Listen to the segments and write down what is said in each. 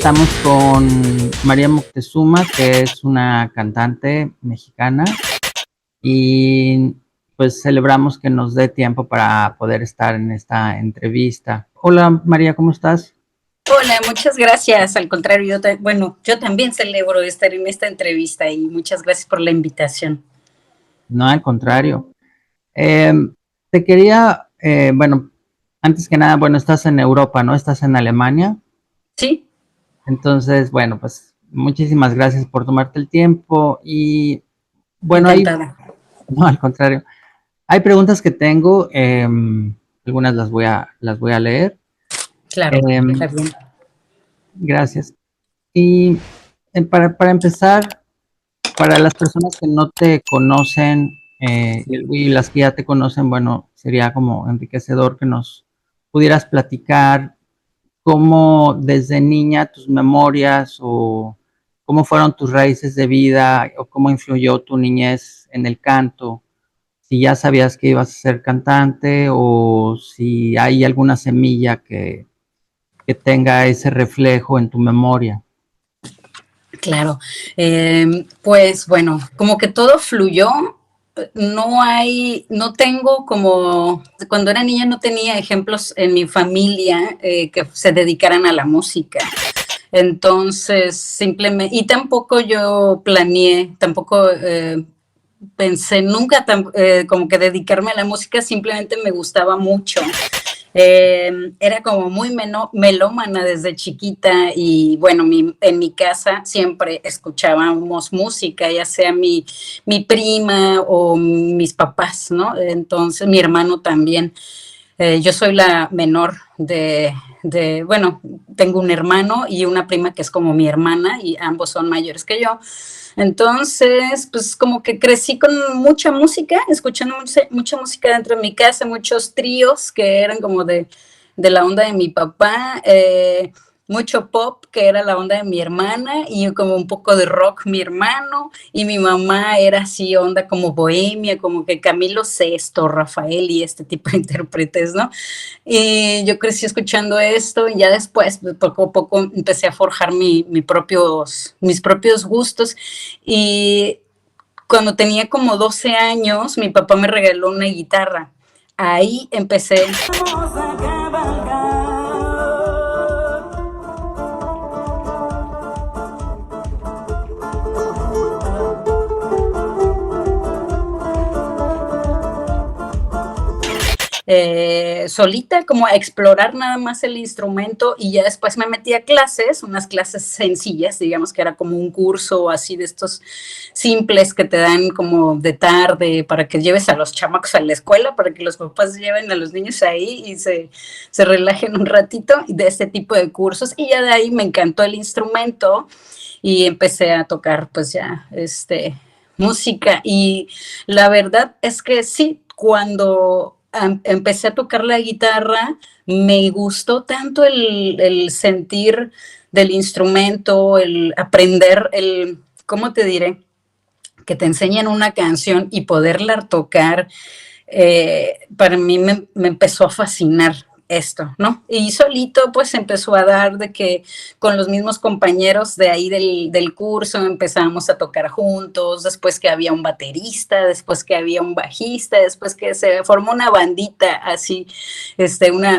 estamos con María Moctezuma, que es una cantante mexicana, y pues celebramos que nos dé tiempo para poder estar en esta entrevista. Hola María, ¿cómo estás? Hola, muchas gracias. Al contrario, yo también celebro estar en esta entrevista y muchas gracias por la invitación. No, al contrario. Eh, Te quería, bueno, antes que nada, bueno, estás en Europa, ¿no? Estás en Alemania. Sí, Entonces, bueno, pues muchísimas gracias por tomarte el tiempo y bueno, encantada. no, al contrario. Hay preguntas que tengo, algunas las voy a leer. Claro, está Em, bien. Gracias. Y para empezar, para las personas que no te conocen y las que ya te conocen, bueno, sería como enriquecedor que nos pudieras platicar cómo desde niña tus memorias o cómo fueron tus raíces de vida o cómo influyó tu niñez en el canto. Si ya sabías que ibas a ser cantante o si hay alguna semilla que tenga ese reflejo en tu memoria. Claro. Pues bueno, como que todo fluyó. No tengo como, cuando era niña no tenía ejemplos en mi familia que se dedicaran a la música. Entonces, simplemente, y tampoco yo planeé, tampoco pensé nunca como que dedicarme a la música, simplemente me gustaba mucho. Era como muy melómana desde chiquita y bueno, en mi casa siempre escuchábamos música, ya sea mi prima o mis papás, ¿no? Entonces mi hermano también. Yo soy la menor bueno, tengo un hermano y una prima que es como mi hermana y ambos son mayores que yo. Entonces, pues como que crecí con mucha música, escuchando mucha música dentro de mi casa, muchos tríos que eran como de la onda de mi papá, mucho pop que era la onda de mi hermana y como un poco de rock mi hermano y mi mamá era así onda como bohemia, como que Camilo Sesto, Rafael y este tipo de intérpretes, ¿no? Y yo crecí escuchando esto y ya después, poco a poco, empecé a forjar mis propios gustos. Y cuando tenía como 12 años, mi papá me regaló una guitarra. Ahí empecé. Solita, como a explorar nada más el instrumento y ya después me metí a clases, unas clases sencillas, digamos que era como un curso así de estos simples que te dan como de tarde para que lleves a los chamacos a la escuela, para que los papás lleven a los niños ahí y se relajen un ratito de este tipo de cursos y ya de ahí me encantó el instrumento y empecé a tocar pues ya música y la verdad es que sí, cuando empecé a tocar la guitarra, me gustó tanto el sentir del instrumento, el aprender, ¿cómo te diré? Que te enseñan una canción y poderla tocar, para mí me empezó a fascinar esto, ¿no? Y solito pues empezó a dar de que con los mismos compañeros de ahí del curso empezamos a tocar juntos, después que había un baterista, después que había un bajista, después que se formó una bandita así,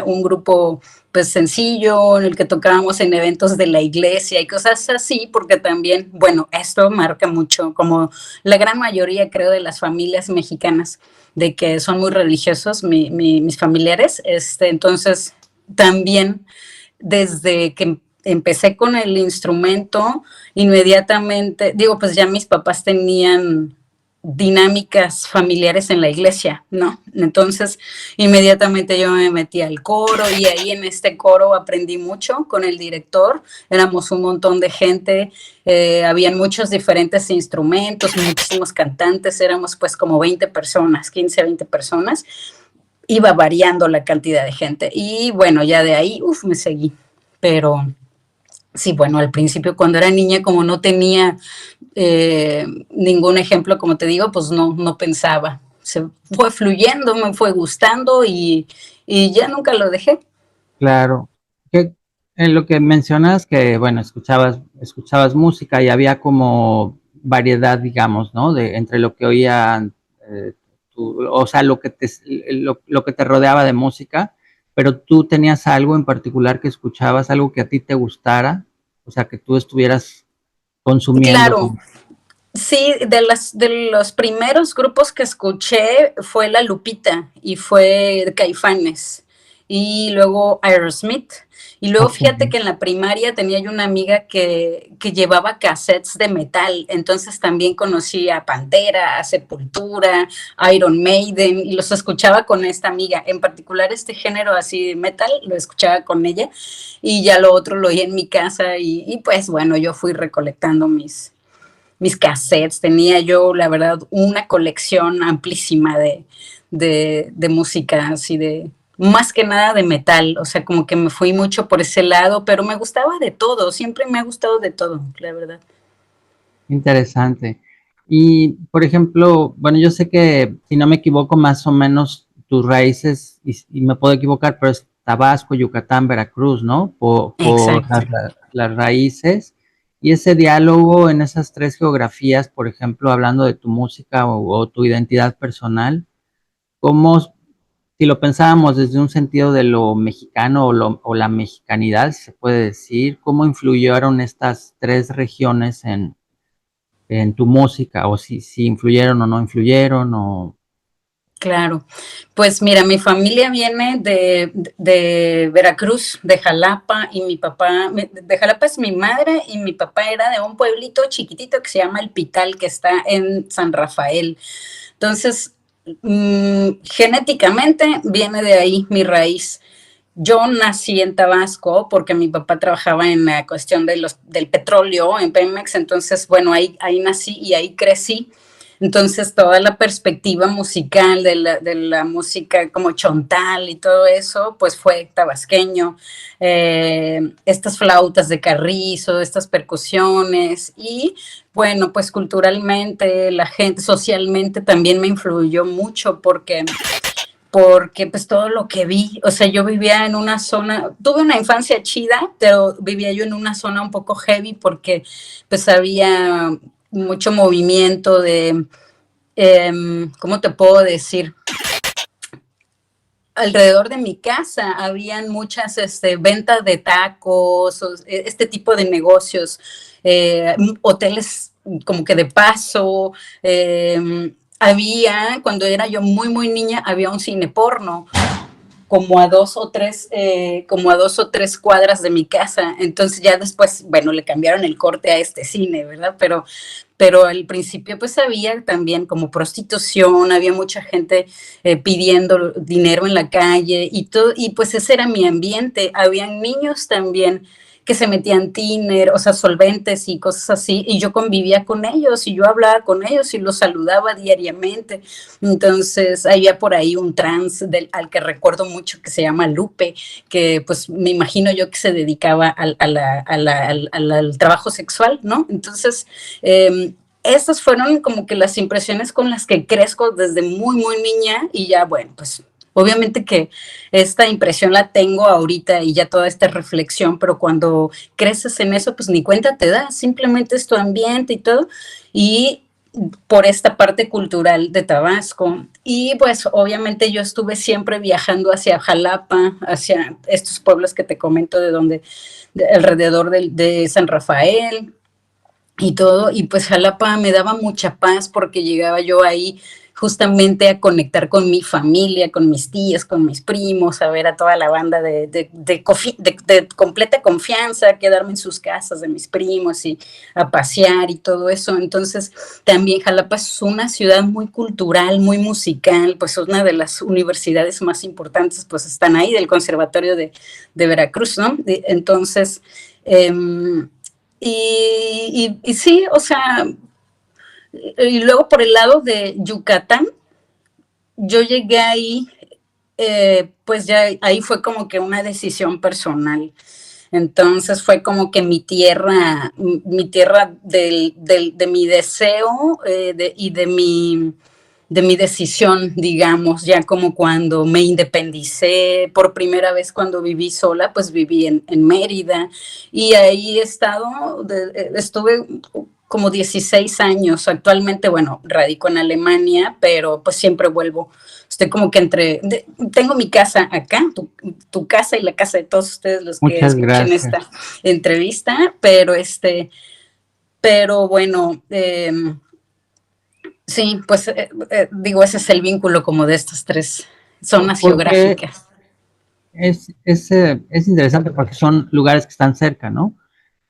un grupo pues sencillo, en el que tocábamos en eventos de la iglesia y cosas así, porque también, bueno, esto marca mucho, como la gran mayoría creo de las familias mexicanas, de que son muy religiosos mis familiares, entonces también desde que empecé con el instrumento, inmediatamente, digo, pues ya mis papás tenían dinámicas familiares en la iglesia, ¿no? Entonces, inmediatamente yo me metí al coro y ahí en este coro aprendí mucho con el director, éramos un montón de gente, habían muchos diferentes instrumentos, muchísimos cantantes, éramos pues como 20 personas, 15 a 20 personas, iba variando la cantidad de gente y bueno, ya de ahí, me seguí, pero sí, bueno, al principio cuando era niña, como no tenía ningún ejemplo, como te digo, pues no pensaba. Se fue fluyendo, me fue gustando y ya nunca lo dejé. Claro. ¿Qué, en lo que mencionas que, bueno, escuchabas música y había como variedad, digamos, ¿no? De entre lo que oían, o sea, lo que te rodeaba de música, pero tú tenías algo en particular que escuchabas, algo que a ti te gustara, o sea, que tú estuvieras consumiendo. Claro, sí, de los primeros grupos que escuché fue La Lupita y fue Caifanes y luego Aerosmith. Y luego Ok. fíjate que en la primaria tenía yo una amiga que llevaba cassettes de metal, entonces también conocí a Pantera, a Sepultura, a Iron Maiden, y los escuchaba con esta amiga. En particular este género así de metal lo escuchaba con ella y ya lo otro lo oía en mi casa y pues bueno, yo fui recolectando mis cassettes, tenía yo, la verdad, una colección amplísima de música, así de, más que nada de metal, o sea, como que me fui mucho por ese lado, pero me gustaba de todo, siempre me ha gustado de todo, la verdad. Interesante. Y, por ejemplo, bueno, yo sé que, si no me equivoco, más o menos tus raíces, y me puedo equivocar, pero es Tabasco, Yucatán, Veracruz, ¿no? Por Exacto. las raíces. Y ese diálogo en esas tres geografías, por ejemplo, hablando de tu música o tu identidad personal, ¿cómo, si lo pensábamos desde un sentido de lo mexicano o la mexicanidad, si se puede decir, cómo influyeron estas tres regiones en tu música, o si influyeron o no influyeron, o... Claro, pues mira, mi familia viene de Veracruz, de Jalapa, y mi papá, de Jalapa es mi madre, y mi papá era de un pueblito chiquitito que se llama El Pital, que está en San Rafael. Entonces, genéticamente viene de ahí mi raíz. Yo nací en Tabasco porque mi papá trabajaba en la cuestión del petróleo en Pemex, entonces, bueno, ahí nací y ahí crecí. Entonces, toda la perspectiva musical de la música como chontal y todo eso, pues fue tabasqueño. Estas flautas de carrizo, estas percusiones y, bueno, pues culturalmente, la gente, socialmente también me influyó mucho porque pues todo lo que vi, o sea, yo vivía en una zona, tuve una infancia chida, pero vivía yo en una zona un poco heavy porque pues había mucho movimiento de, ¿cómo te puedo decir? Alrededor de mi casa habían muchas ventas de tacos, este tipo de negocios, hoteles como que de paso, había, cuando era yo muy, muy niña, había un cine porno como a 2 o 3 cuadras de mi casa. Entonces ya después, bueno, le cambiaron el corte a este cine, ¿verdad? Pero al principio pues había también como prostitución, había mucha gente pidiendo dinero en la calle y todo, y pues ese era mi ambiente. Habían niños también que se metían tiner, o sea, solventes y cosas así, y yo convivía con ellos y yo hablaba con ellos y los saludaba diariamente. Entonces, había por ahí un trans al que recuerdo mucho que se llama Lupe, que pues me imagino yo que se dedicaba al trabajo sexual, ¿no? Entonces, estas fueron como que las impresiones con las que crezco desde muy, muy niña y ya, bueno, pues obviamente que esta impresión la tengo ahorita y ya toda esta reflexión, pero cuando creces en eso, pues ni cuenta te das, simplemente es tu ambiente y todo. Y por esta parte cultural de Tabasco. Y pues obviamente yo estuve siempre viajando hacia Jalapa, hacia estos pueblos que te comento alrededor de San Rafael, y todo, y pues Jalapa me daba mucha paz porque llegaba yo ahí justamente a conectar con mi familia, con mis tías, con mis primos, a ver a toda la banda de completa confianza, quedarme en sus casas de mis primos y a pasear y todo eso. Entonces, también Jalapa es una ciudad muy cultural, muy musical, pues una de las universidades más importantes, pues están ahí, del Conservatorio de Veracruz, ¿no? Entonces, eh, y sí, o sea, y luego por el lado de Yucatán, yo llegué ahí, pues ya ahí fue como que una decisión personal. Entonces fue como que mi tierra de mi deseo y de mi de mi decisión, digamos, ya como cuando me independicé, por primera vez cuando viví sola, pues viví en Mérida y ahí he estado, estuve como 16 años, actualmente, bueno, radico en Alemania, pero pues siempre vuelvo, estoy como que tengo mi casa acá, tu casa y la casa de todos ustedes los que Muchas escuchen gracias. esta entrevista, pero bueno, sí, pues digo, ese es el vínculo como de estas tres zonas Porque geográficas. es interesante porque son lugares que están cerca, ¿no?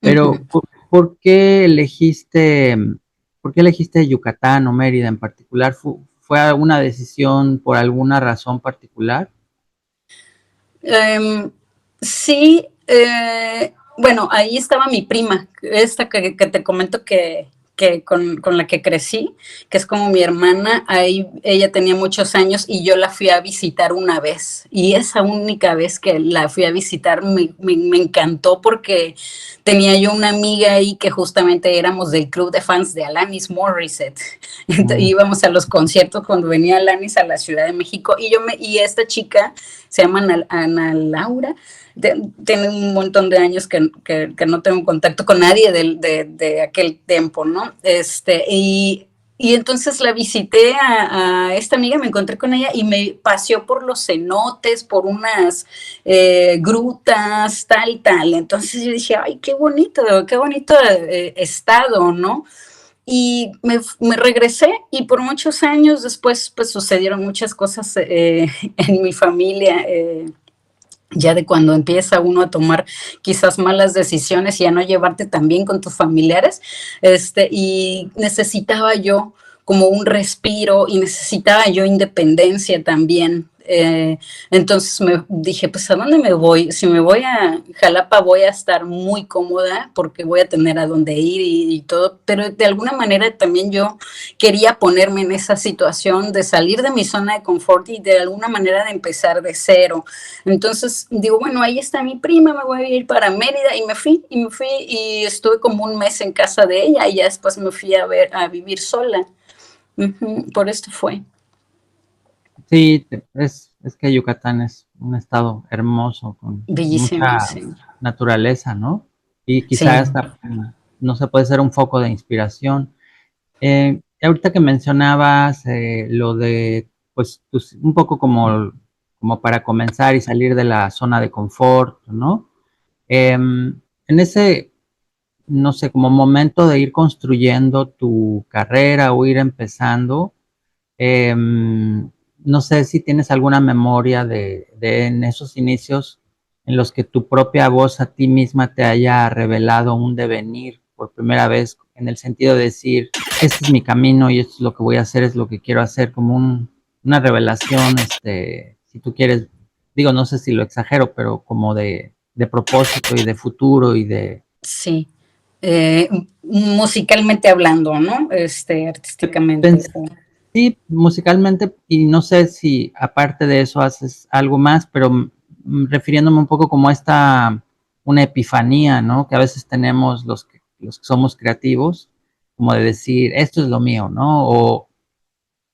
Pero, Ujú. por qué elegiste Yucatán o Mérida en particular? ¿Fue alguna decisión por alguna razón particular? Sí, bueno, ahí estaba mi prima, esta que te comento que con la que crecí, que es como mi hermana, ahí ella tenía muchos años y yo la fui a visitar una vez. Y esa única vez que la fui a visitar me encantó porque tenía yo una amiga ahí que justamente éramos del club de fans de Alanis Morissette. Entonces, Mm, íbamos a los conciertos cuando venía Alanis a la Ciudad de México y esta chica se llama Ana Laura, tiene un montón de años que no tengo contacto con nadie de aquel tiempo, ¿no? Y entonces la visité a esta amiga, me encontré con ella y me paseó por los cenotes, por unas grutas, tal. Entonces yo dije, ay, qué bonito estado, ¿no? Y me regresé y por muchos años después pues sucedieron muchas cosas en mi familia, ya de cuando empieza uno a tomar quizás malas decisiones y a no llevarte tan bien con tus familiares, y necesitaba yo como un respiro y necesitaba yo independencia también. Entonces me dije, pues ¿a dónde me voy? Si me voy a Jalapa voy a estar muy cómoda porque voy a tener a dónde ir y todo, pero de alguna manera también yo quería ponerme en esa situación de salir de mi zona de confort y de alguna manera de empezar de cero. Entonces digo, bueno, ahí está mi prima, me voy a ir para Mérida y estuve como un mes en casa de ella y ya después me fui a vivir sola. Por esto fue. sí, es que Yucatán es un estado hermoso, con Bellísimo, mucha sí. naturaleza, ¿no? Y quizás Sí, hasta, no sé, puede ser un foco de inspiración. Ahorita que mencionabas lo de, pues, un poco como para comenzar y salir de la zona de confort, ¿no? En ese, no sé, como momento de ir construyendo tu carrera o ir empezando, no sé si tienes alguna memoria de en esos inicios en los que tu propia voz a ti misma te haya revelado un devenir por primera vez, en el sentido de decir, este es mi camino y esto es lo que voy a hacer, es lo que quiero hacer, como una revelación, si tú quieres, digo, no sé si lo exagero, pero como de propósito y de futuro y de... sí. Musicalmente hablando, ¿no? Artísticamente. Sí, musicalmente, y no sé si aparte de eso haces algo más, pero refiriéndome un poco como a una epifanía, ¿no? Que a veces tenemos los que somos creativos, como de decir, esto es lo mío, ¿no? O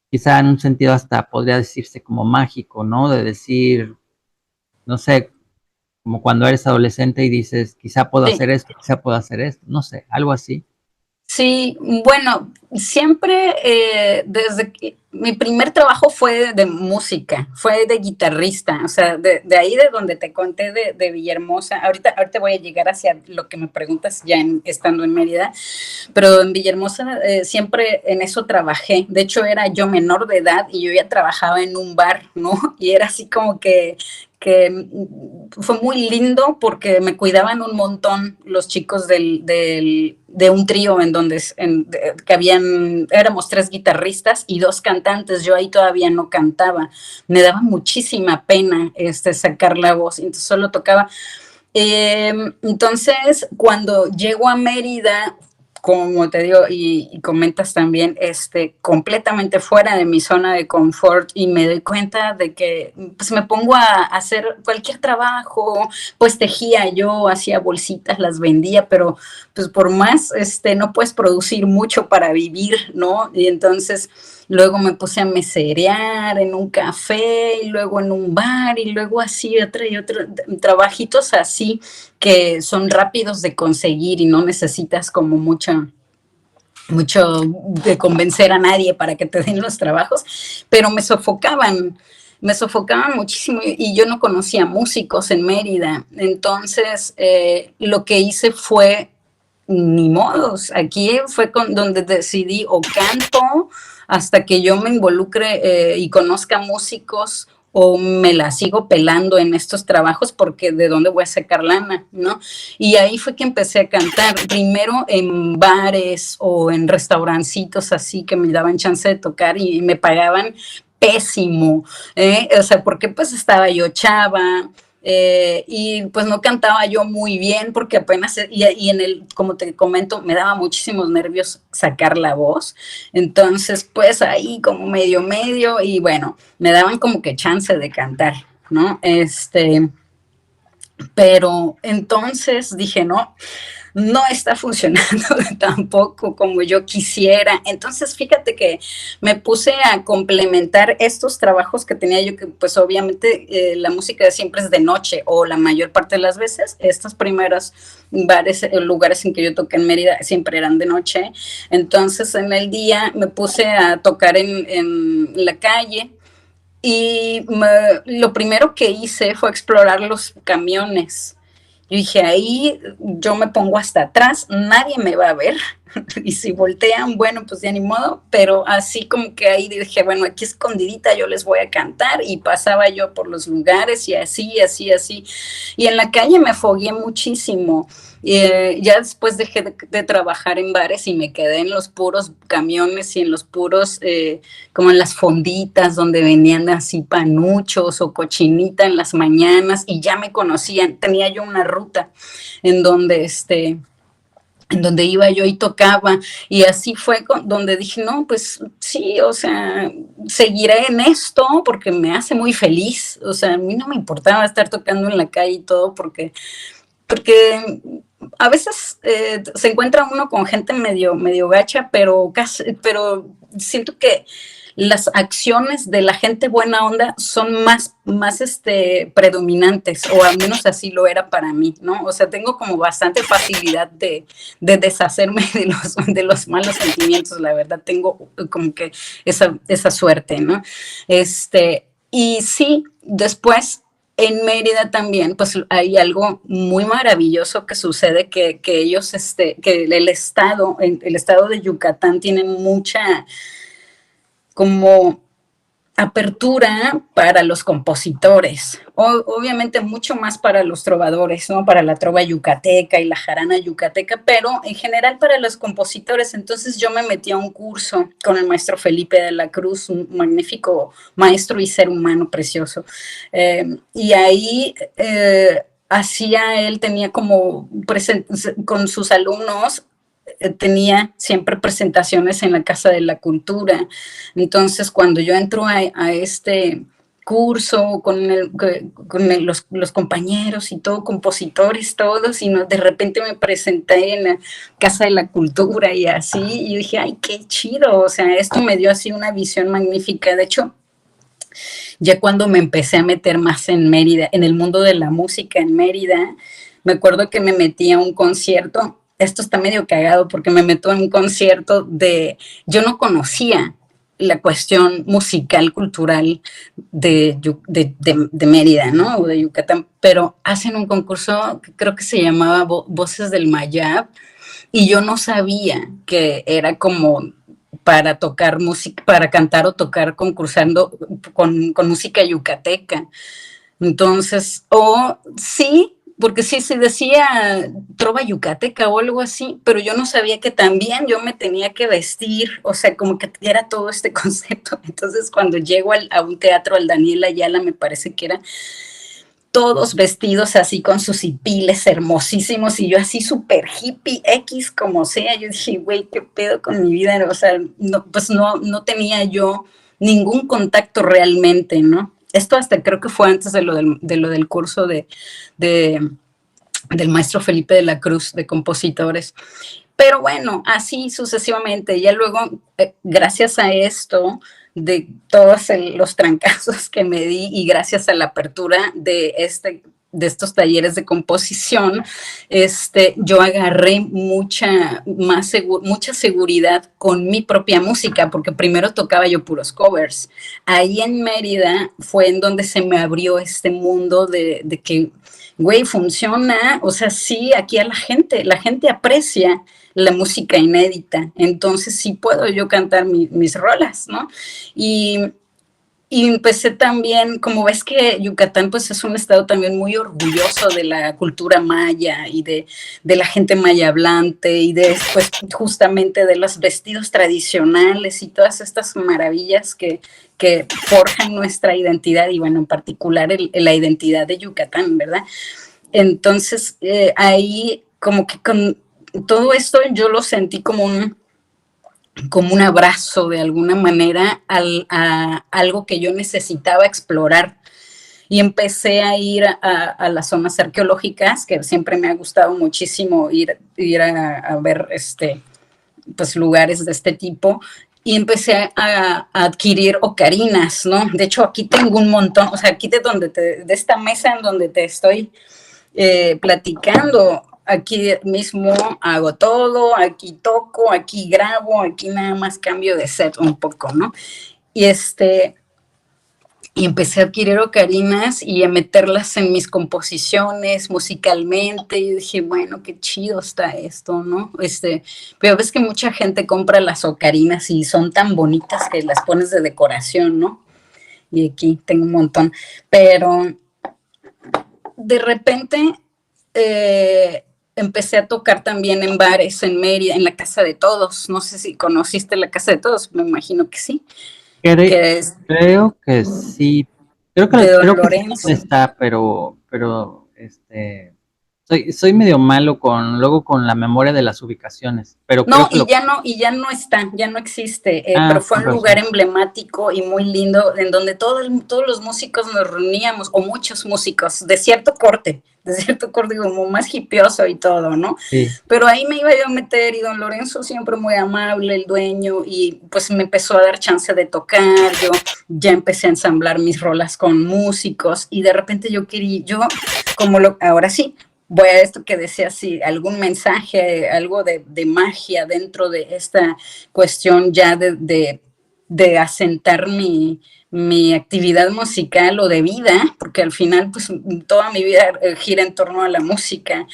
quizá en un sentido hasta podría decirse como mágico, ¿no? De decir, no sé, como cuando eres adolescente y dices, Sí. quizá puedo hacer esto, no sé, algo así. Sí, bueno, siempre desde que mi primer trabajo fue de música, fue de guitarrista, o sea, de ahí de donde te conté de Villahermosa. Ahorita voy a llegar hacia lo que me preguntas ya estando en Mérida, pero en Villahermosa siempre en eso trabajé. De hecho, era yo menor de edad y yo ya trabajaba en un bar, ¿no? Y era así como que fue muy lindo porque me cuidaban un montón los chicos de un trío en donde éramos 3 guitarristas y 2 cantantes. Yo ahí todavía no cantaba. Me daba muchísima pena sacar la voz, entonces solo tocaba. Entonces, cuando llego a Mérida, como te digo, y comentas también, completamente fuera de mi zona de confort y me doy cuenta de que pues me pongo a hacer cualquier trabajo, pues tejía yo, hacía bolsitas, las vendía, pero pues por más, no puedes producir mucho para vivir, ¿no? Y entonces luego me puse a meserear en un café, y luego en un bar, y luego así otra y otro, trabajitos así que son rápidos de conseguir y no necesitas como mucho de convencer a nadie para que te den los trabajos, pero me sofocaban muchísimo y yo no conocía músicos en Mérida. Entonces, lo que hice fue, ni modos, aquí fue donde decidí o canto hasta que yo me involucre y conozca músicos o me la sigo pelando en estos trabajos porque de dónde voy a sacar lana, ¿no? Y ahí fue que empecé a cantar, primero en bares o en restaurancitos así que me daban chance de tocar y me pagaban pésimo, o sea, porque pues estaba yo chava, y pues no cantaba yo muy bien porque apenas, y en el, como te comento, me daba muchísimos nervios sacar la voz, entonces pues ahí como medio, y bueno, me daban como que chance de cantar, ¿no? Pero entonces dije, no está funcionando tampoco como yo quisiera. Entonces, fíjate que me puse a complementar estos trabajos que tenía yo, que pues obviamente la música de siempre es de noche o la mayor parte de las veces. Estos primeros bares, lugares en que yo toqué en Mérida siempre eran de noche. Entonces, en el día me puse a tocar en la calle. Y lo primero que hice fue explorar los camiones. Yo dije, ahí yo me pongo hasta atrás, nadie me va a ver. Y si voltean, bueno, pues ya ni modo. Pero así como que ahí dije, bueno, aquí escondidita yo les voy a cantar. Y pasaba yo por los lugares y así. Y en la calle me fogué muchísimo. Ya después dejé de trabajar en bares y me quedé en los puros camiones y en los puros, como en las fonditas donde venían así panuchos o cochinita en las mañanas y ya me conocían. Tenía yo una ruta en donde en donde iba yo y tocaba, y así fue donde dije, no, pues sí, o sea, seguiré en esto porque me hace muy feliz, o sea, a mí no me importaba estar tocando en la calle y todo porque a veces se encuentra uno con gente medio gacha, pero siento que las acciones de la gente buena onda son más predominantes, o al menos así lo era para mí, ¿no? O sea, tengo como bastante facilidad de deshacerme de los malos sentimientos, la verdad, tengo como que esa suerte, ¿no? Y sí, después en Mérida también, pues hay algo muy maravilloso que sucede, que ellos, que el estado de Yucatán tiene mucha como apertura para los compositores, obviamente mucho más para los trovadores, ¿no? Para la trova yucateca y la jarana yucateca, pero en general para los compositores. Entonces yo me metí a un curso con el maestro Felipe de la Cruz, un magnífico maestro y ser humano precioso. Y ahí él tenía como con sus alumnos, tenía siempre presentaciones en la Casa de la Cultura. Entonces, cuando yo entro a este curso con los compañeros y todo, compositores todos, y de repente me presenté en la Casa de la Cultura y así, y yo dije, ay, qué chido, o sea, esto me dio así una visión magnífica. De hecho, ya cuando me empecé a meter más en Mérida, en el mundo de la música en Mérida, me acuerdo que me metí a un concierto. Esto está medio cagado porque me meto en un concierto yo no conocía la cuestión musical, cultural de Mérida, ¿no? O de Yucatán, pero hacen un concurso que creo que se llamaba Voces del Mayab, y yo no sabía que era como para tocar música, para cantar o tocar concursando con música yucateca. Entonces, sí, porque sí se decía trova yucateca o algo así, pero yo no sabía que también yo me tenía que vestir, o sea, como que era todo este concepto. Entonces, cuando llego a un teatro, al Daniel Ayala, me parece que era, todos vestidos así con sus hipiles hermosísimos, y yo así súper hippie, X como sea. Yo dije, güey, ¿qué pedo con mi vida? O sea, pues no tenía yo ningún contacto realmente, ¿no? Esto hasta creo que fue antes de lo del curso del maestro Felipe de la Cruz de compositores. Pero bueno, así sucesivamente. Ya luego, gracias a esto, de todos los trancazos que me di y gracias a la apertura de estos talleres de composición, yo agarré mucha seguridad con mi propia música, porque primero tocaba yo puros covers. Ahí en Mérida fue en donde se me abrió este mundo de que, güey, funciona, o sea, sí, aquí a la gente aprecia la música inédita, entonces sí puedo yo cantar mis rolas, ¿no? Y, y empecé también, como ves que Yucatán pues es un estado también muy orgulloso de la cultura maya y de la gente maya hablante y de pues justamente de los vestidos tradicionales y todas estas maravillas que forjan nuestra identidad y bueno, en particular la identidad de Yucatán, ¿verdad? Entonces ahí como que con todo esto yo lo sentí como un abrazo de alguna manera a algo que yo necesitaba explorar. Y empecé a ir a las zonas arqueológicas, que siempre me ha gustado muchísimo ir a ver pues, lugares de este tipo. Y empecé a adquirir ocarinas, ¿no? De hecho, aquí tengo un montón, o sea, aquí de esta mesa en donde te estoy platicando, aquí mismo hago todo, aquí toco, aquí grabo, aquí nada más cambio de set un poco, ¿no? Y y empecé a adquirir ocarinas y a meterlas en mis composiciones musicalmente y dije, bueno, qué chido está esto, ¿no? Pero ves que mucha gente compra las ocarinas y son tan bonitas que las pones de decoración, ¿no? Y aquí tengo un montón, pero de repente empecé a tocar también en bares en Mérida, en la Casa de Todos. No sé si conociste la Casa de Todos, me imagino que sí. Que es Creo que sí. de Don Creo que sé dónde Lorenzo. está, soy medio malo luego con la memoria de las ubicaciones, pero creo No, que y ya no está, ya no existe, pero fue con un lugar razón. emblemático y muy lindo en donde todos los músicos nos reuníamos, o muchos músicos, de cierto corte como más hipioso y todo, ¿no? Sí. Pero ahí me iba yo a meter y don Lorenzo siempre muy amable, el dueño, y pues me empezó a dar chance de tocar, yo ya empecé a ensamblar mis rolas con músicos y de repente ahora sí, voy a esto que decía, si algún mensaje, algo de magia dentro de esta cuestión ya de asentar mi actividad musical o de vida, porque al final pues toda mi vida gira en torno a la música.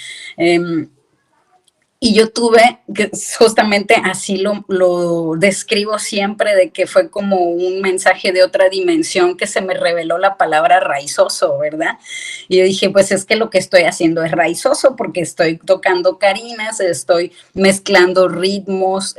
Y yo tuve, que justamente así lo describo siempre, de que fue como un mensaje de otra dimensión que se me reveló la palabra raizoso, ¿verdad? Y yo dije, pues es que lo que estoy haciendo es raizoso porque estoy tocando carinas, estoy mezclando ritmos,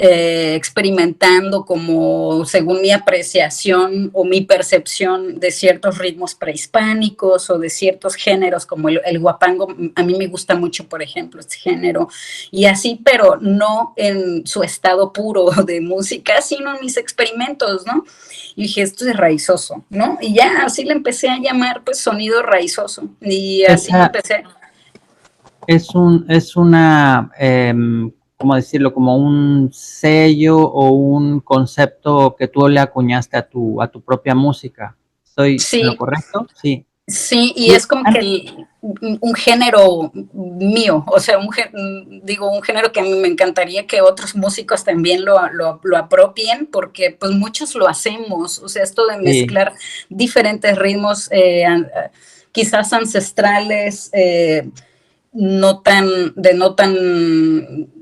experimentando como según mi apreciación o mi percepción de ciertos ritmos prehispánicos o de ciertos géneros como el guapango. A mí me gusta mucho, por ejemplo, este género y así, pero no en su estado puro de música, sino en mis experimentos, ¿no? Y dije, esto es raizoso, ¿no? Y ya así le empecé a llamar, pues, sonido raizoso. Y así Esa empecé. es una, ¿cómo decirlo? Como un sello o un concepto que tú le acuñaste a a tu propia música. ¿Estoy en lo Sí, correcto? Sí. sí, y Y es como que un género mío, o sea, digo, un género que a mí me encantaría que otros músicos también lo apropien, porque pues muchos lo hacemos, o sea, esto de sí, mezclar diferentes ritmos, quizás ancestrales, no tan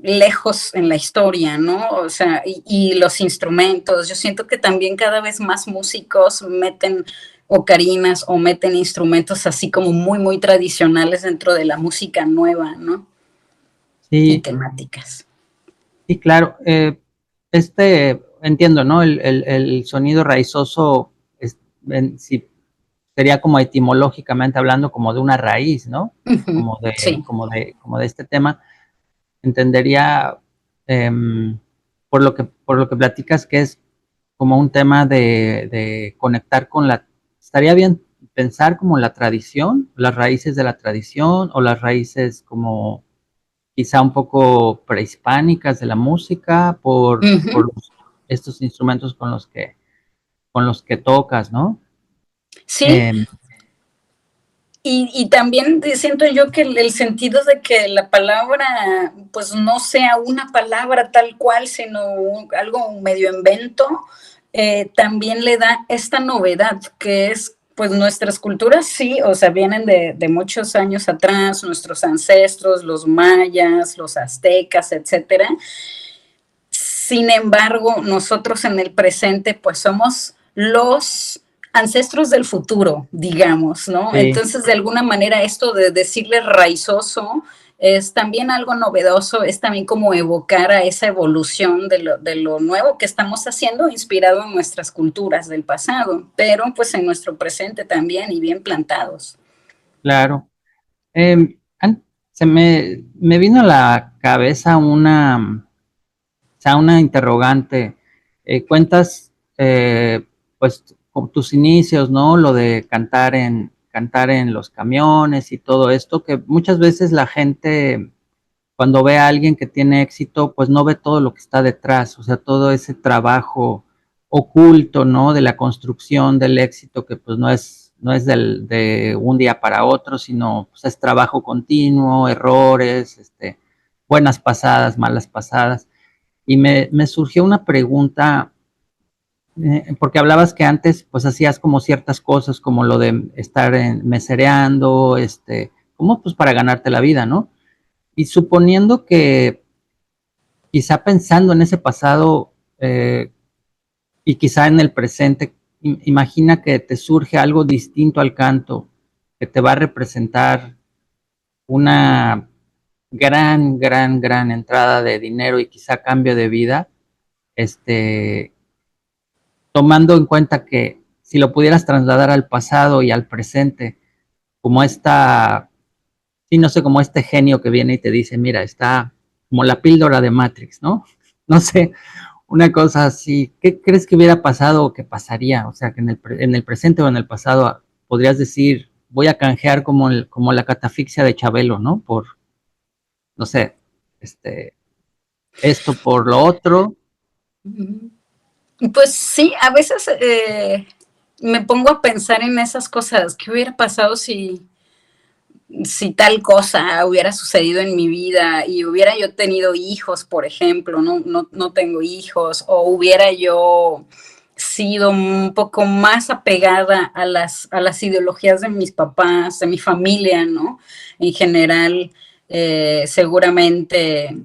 lejos en la historia, ¿no? O sea, y los instrumentos. Yo siento que también cada vez más músicos meten ocarinas o meten instrumentos así como muy, muy tradicionales dentro de la música nueva, ¿no? Y sí, temáticas. sí, claro. Entiendo, ¿no? El sonido raizoso sí, sería como etimológicamente hablando como de una raíz, ¿no? Ujú, sí, Como de este tema. Entendería por lo que platicas que es como un tema de conectar con estaría bien pensar como la tradición, las raíces de la tradición o las raíces como quizá un poco prehispánicas de la música por Ujú. estos instrumentos con los que tocas, ¿no? Sí, Eh, y también siento yo que el sentido de que la palabra, pues no sea una palabra tal cual, sino algo medio invento, también le da esta novedad que es, pues nuestras culturas sí, o sea, vienen de muchos años atrás, nuestros ancestros, los mayas, los aztecas, etcétera. Sin embargo, nosotros en el presente, pues somos los ancestros del futuro, digamos, ¿no? sí, Entonces, de alguna manera, esto de decirle raizoso es también algo novedoso, es también como evocar a esa evolución de lo nuevo que estamos haciendo, inspirado en nuestras culturas del pasado, pero pues en nuestro presente también y bien plantados. claro. Me vino a la cabeza o sea, una interrogante. Cuentas, pues, con tus inicios, ¿no? Lo de cantar en los camiones y todo esto, que muchas veces la gente, cuando ve a alguien que tiene éxito, pues no ve todo lo que está detrás, o sea, todo ese trabajo oculto, ¿no? De la construcción del éxito, que pues no es de un día para otro, sino pues, es trabajo continuo, errores, buenas pasadas, malas pasadas. Y me surgió una pregunta, porque hablabas que antes pues hacías como ciertas cosas, como lo de estar mesereando, como pues para ganarte la vida, ¿no? Y suponiendo que quizá pensando en ese pasado y quizá en el presente, imagina que te surge algo distinto al canto, que te va a representar una gran entrada de dinero y quizá cambio de vida, este, tomando en cuenta que si lo pudieras trasladar al pasado y al presente, como esta, sí, no sé, como este genio que viene y te dice, mira, está como la píldora de Matrix, ¿no? No sé, una cosa así, ¿qué crees que hubiera pasado o que pasaría? O sea, que en el presente o en el pasado podrías decir, voy a canjear como, como la catafixia de Chabelo, ¿no? Por, no sé, este, esto por lo otro. Pues sí, a veces me pongo a pensar en esas cosas. ¿Qué hubiera pasado si tal cosa hubiera sucedido en mi vida y hubiera yo tenido hijos, por ejemplo? No tengo hijos, o hubiera yo sido un poco más apegada a las ideologías de mis papás, de mi familia, ¿no? En general, seguramente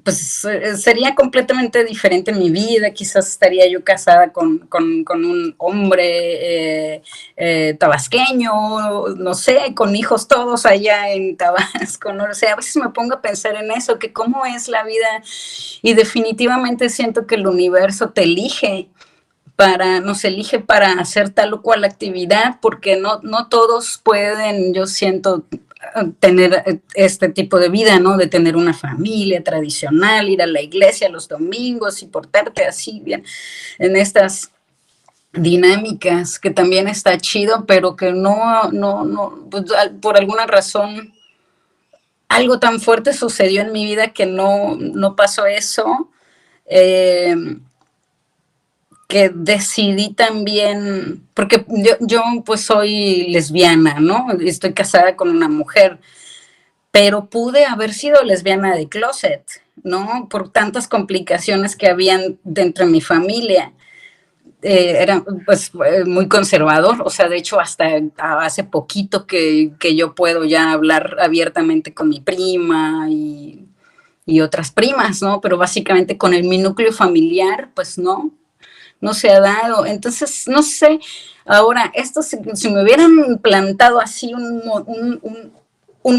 pues sería completamente diferente mi vida, quizás estaría yo casada con un hombre tabasqueño, no sé, con hijos todos allá en Tabasco, no lo sé, a veces me pongo a pensar en eso, que cómo es la vida y definitivamente siento que el universo te elige nos elige para hacer tal o cual actividad, porque no todos pueden, yo siento, tener este tipo de vida, ¿no? De tener una familia tradicional, ir a la iglesia los domingos y portarte así bien en estas dinámicas, que también está chido, pero que pues, por alguna razón algo tan fuerte sucedió en mi vida que no pasó eso. Eh, que decidí también, porque yo pues soy lesbiana, ¿no? Estoy casada con una mujer, pero pude haber sido lesbiana de closet, ¿no? Por tantas complicaciones que habían dentro de mi familia. Era pues muy conservador, o sea, de hecho hasta hace poquito que yo puedo ya hablar abiertamente con mi prima y otras primas, ¿no? Pero básicamente con mi núcleo familiar, pues no se ha dado. Entonces, no sé, ahora, esto si me hubieran plantado así un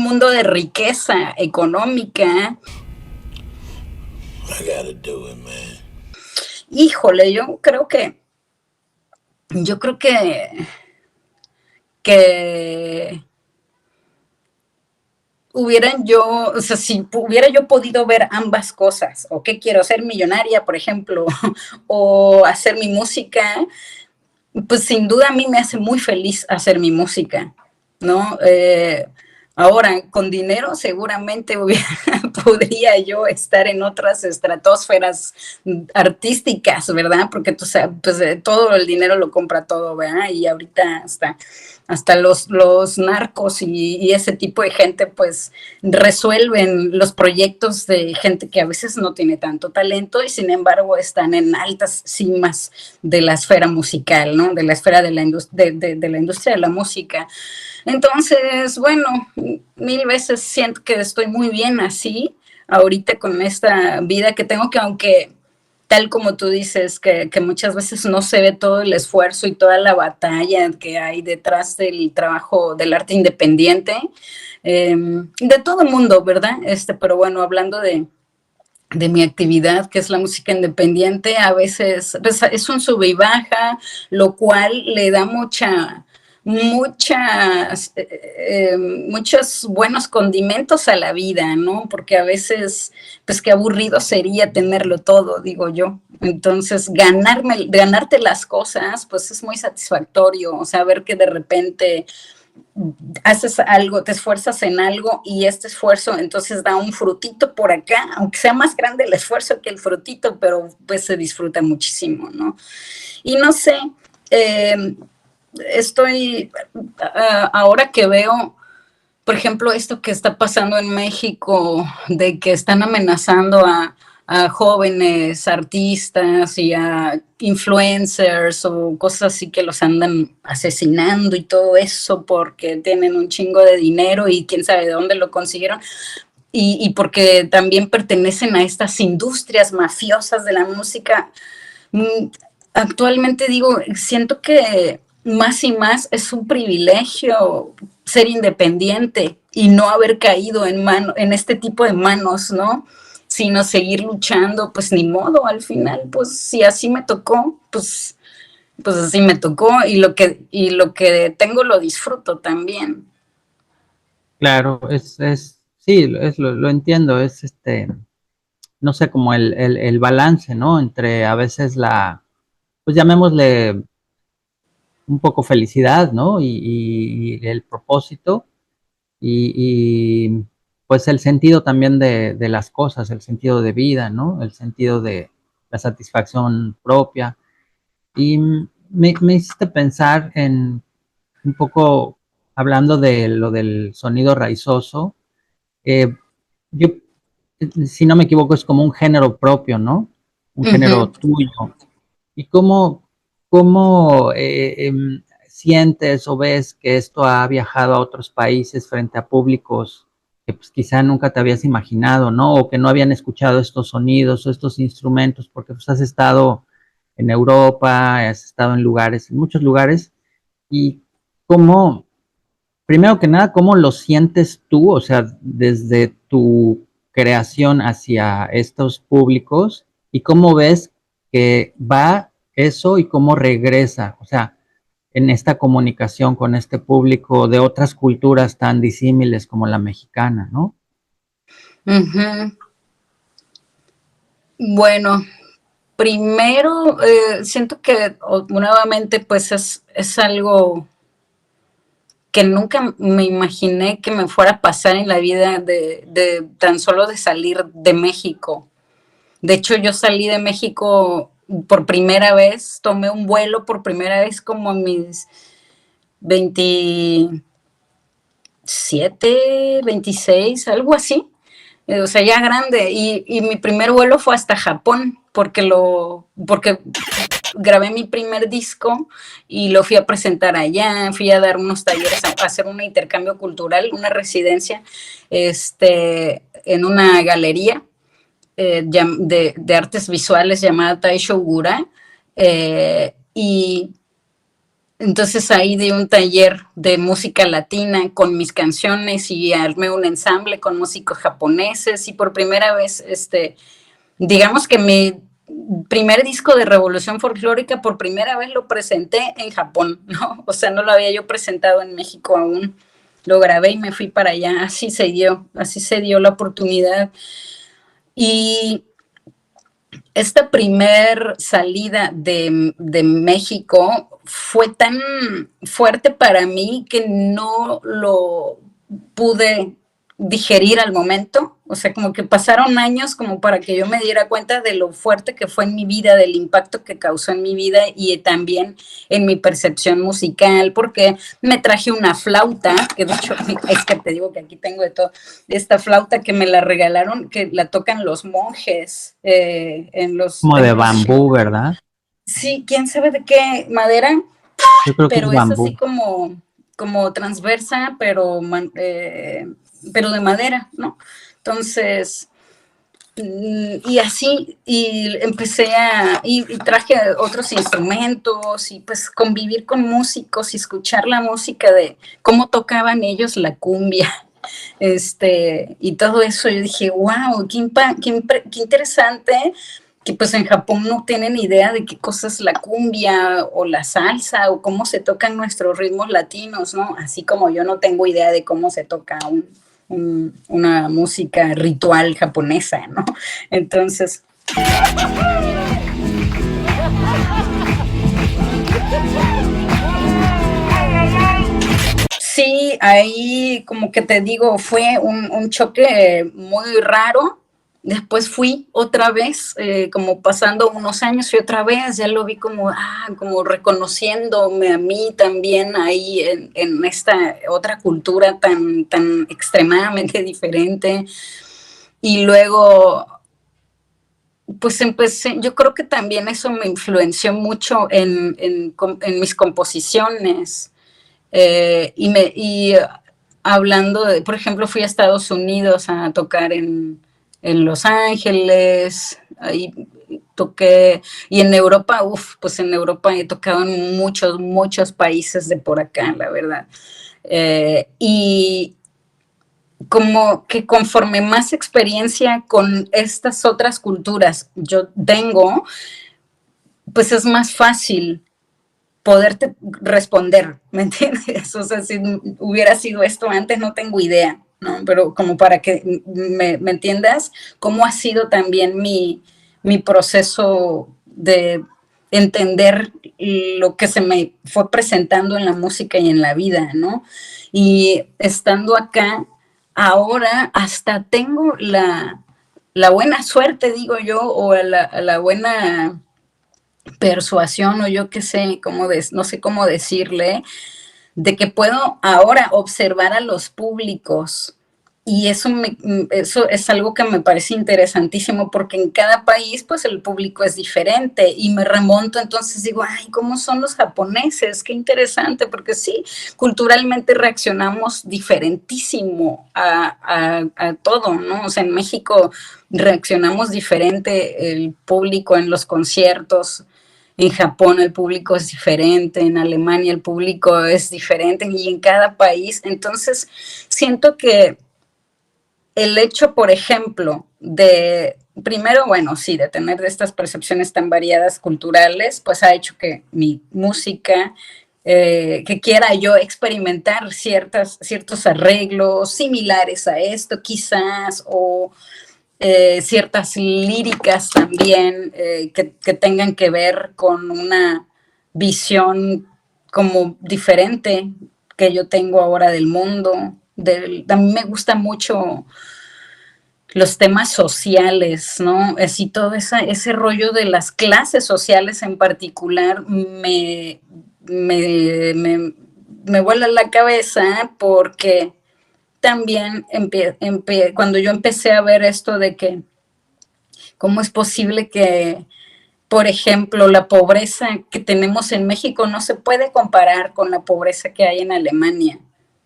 mundo de riqueza económica, I gotta do it, man. híjole, yo creo que hubieran yo, o sea, si hubiera yo podido ver ambas cosas, o qué quiero, ser millonaria, por ejemplo, o hacer mi música, pues sin duda a mí me hace muy feliz hacer mi música, ¿no? Ahora, con dinero seguramente podría yo estar en otras estratosferas artísticas, ¿verdad? Porque tú sabes, pues, todo el dinero lo compra todo, ¿verdad? Y ahorita hasta los narcos y ese tipo de gente, pues resuelven los proyectos de gente que a veces no tiene tanto talento y sin embargo están en altas cimas de la esfera musical, ¿no? De la esfera de la, de la industria de la música. Entonces, bueno, mil veces siento que estoy muy bien así, ahorita con esta vida que tengo, que aunque tal como tú dices, que muchas veces no se ve todo el esfuerzo y toda la batalla que hay detrás del trabajo del arte independiente, de todo el mundo, ¿verdad? Pero bueno, hablando de mi actividad, que es la música independiente, a veces pues, es un sube y baja, lo cual le da muchos buenos condimentos a la vida, ¿no? Porque a veces, pues qué aburrido sería tenerlo todo, digo yo. Entonces, ganarte las cosas, pues es muy satisfactorio, o sea, ver que de repente haces algo, te esfuerzas en algo y este esfuerzo entonces da un frutito por acá, aunque sea más grande el esfuerzo que el frutito, pero pues se disfruta muchísimo, ¿no? Y no sé, eh, estoy, ahora que veo, por ejemplo, esto que está pasando en México, de que están amenazando a jóvenes artistas y a influencers o cosas así que los andan asesinando y todo eso porque tienen un chingo de dinero y quién sabe de dónde lo consiguieron y porque también pertenecen a estas industrias mafiosas de la música. Actualmente digo, siento que más y más es un privilegio ser independiente y no haber caído en este tipo de manos, ¿no? Sino seguir luchando, pues ni modo, al final, pues si así me tocó, pues así me tocó y lo que tengo lo disfruto también. Claro, sí, lo entiendo, es no sé, como el balance, ¿no? Entre a veces pues llamémosle un poco felicidad, ¿no? Y el propósito y, pues el sentido también de las cosas, el sentido de vida, ¿no? El sentido de la satisfacción propia. Y me hiciste pensar en un poco, hablando de lo del sonido raizoso, yo, si no me equivoco, es como un género propio, ¿no? Un Uh -huh. género tuyo. ¿Y cómo sientes o ves que esto ha viajado a otros países frente a públicos que pues, quizá nunca te habías imaginado, ¿no? O que no habían escuchado estos sonidos o estos instrumentos, porque pues, has estado en Europa, has estado en lugares, en muchos lugares, y cómo, primero que nada, ¿cómo lo sientes tú? O sea, desde tu creación hacia estos públicos y cómo ves que va eso y cómo regresa, o sea, en esta comunicación con este público de otras culturas tan disímiles como la mexicana, ¿no? Uh -huh. Bueno, primero siento que nuevamente pues es algo que nunca me imaginé que me fuera a pasar en la vida de tan solo de salir de México. De hecho, yo salí de México por primera vez, tomé un vuelo por primera vez como a mis 27, 26, algo así. O sea, ya grande. Y mi primer vuelo fue hasta Japón, porque grabé mi primer disco y lo fui a presentar allá, fui a dar unos talleres, a hacer un intercambio cultural, una residencia, en una galería de artes visuales llamada Taisho Gura, y entonces ahí di un taller de música latina con mis canciones y armé un ensamble con músicos japoneses y por primera vez, digamos que mi primer disco de Revolución Folclórica por primera vez lo presenté en Japón, ¿no? O sea, no lo había yo presentado en México aún. Lo grabé y me fui para allá. Así se dio la oportunidad. Y esta primer salida de México fue tan fuerte para mí que no lo pude digerir al momento, o sea, como que pasaron años como para que yo me diera cuenta de lo fuerte que fue en mi vida, del impacto que causó en mi vida y también en mi percepción musical, porque me traje una flauta, que de hecho es que te digo que aquí tengo de todo, esta flauta que me la regalaron, que la tocan los monjes en los Como de templos. bambú, ¿verdad? Sí, quién sabe de qué madera, Yo creo que es pero es así bambú. como transversa, pero de madera, ¿no? Entonces, y así, y empecé y traje otros instrumentos, y pues convivir con músicos y escuchar la música de cómo tocaban ellos la cumbia, y todo eso. Yo dije, wow, qué interesante, que pues en Japón no tienen idea de qué cosa es la cumbia o la salsa o cómo se tocan nuestros ritmos latinos, ¿no? Así como yo no tengo idea de cómo se toca una música ritual japonesa, ¿no? Entonces, sí, ahí como que te digo, fue un choque muy raro. Después fui otra vez, como pasando unos años, fui otra vez, ya lo vi como reconociéndome a mí también ahí en esta otra cultura tan extremadamente diferente. Y luego, pues empecé, yo creo que también eso me influenció mucho en mis composiciones. Y hablando de, por ejemplo, fui a Estados Unidos a tocar en Los Ángeles, ahí toqué, y en Europa, pues en Europa he tocado en muchos países de por acá, la verdad. Y como que conforme más experiencia con estas otras culturas yo tengo, pues es más fácil poderte responder, ¿me entiendes? O sea, si hubiera sido esto antes, no tengo idea, ¿no? Pero como para que me entiendas cómo ha sido también mi proceso de entender lo que se me fue presentando en la música y en la vida, ¿no? Y estando acá, ahora hasta tengo la buena suerte, digo yo, o la buena persuasión, o yo qué sé, no sé cómo decirle, de que puedo ahora observar a los públicos. Y eso es algo que me parece interesantísimo, porque en cada país pues el público es diferente, y me remonto, entonces digo, ay, ¿cómo son los japoneses? Qué interesante, porque sí, culturalmente reaccionamos diferentísimo a todo, ¿no? O sea, en México reaccionamos diferente, el público en los conciertos, en Japón el público es diferente, en Alemania el público es diferente, y en cada país. Entonces, siento que el hecho, por ejemplo, primero, bueno, sí, de tener estas percepciones tan variadas culturales, pues ha hecho que mi música, que quiera yo experimentar ciertos arreglos similares a esto, quizás, o ciertas líricas también, que tengan que ver con una visión como diferente que yo tengo ahora del mundo. A mí me gusta mucho los temas sociales, ¿no? Así todo ese rollo de las clases sociales en particular me vuela la cabeza, porque también cuando yo empecé a ver esto de que cómo es posible que, por ejemplo, la pobreza que tenemos en México no se puede comparar con la pobreza que hay en Alemania.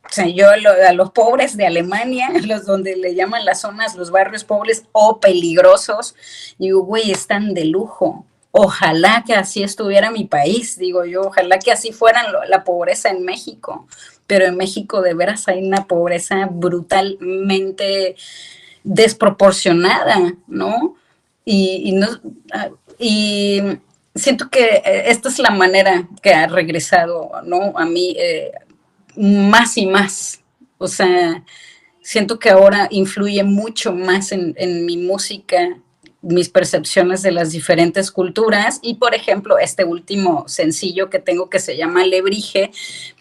O sea, yo a los pobres de Alemania, los donde le llaman las zonas, los barrios pobres o peligrosos, digo, güey, están de lujo. Ojalá que así estuviera mi país, digo yo, ojalá que así fuera la pobreza en México. Pero en México de veras hay una pobreza brutalmente desproporcionada, ¿no? No, y siento que esta es la manera que ha regresado, ¿no? A mí, más y más. O sea, siento que ahora influye mucho más en mi música, mis percepciones de las diferentes culturas. Y por ejemplo, este último sencillo que tengo, que se llama Lebrige,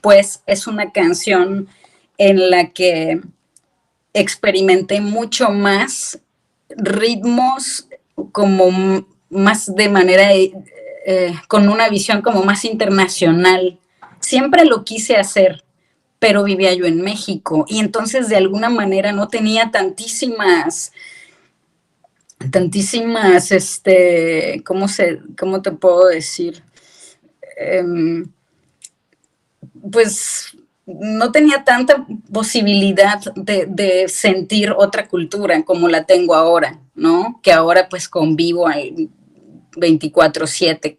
pues es una canción en la que experimenté mucho más ritmos como más de manera, con una visión como más internacional. Siempre lo quise hacer, pero vivía yo en México y entonces de alguna manera no tenía tantísimas, ¿cómo te puedo decir? Pues no tenía tanta posibilidad de sentir otra cultura como la tengo ahora, ¿no? Que ahora pues convivo al 24/7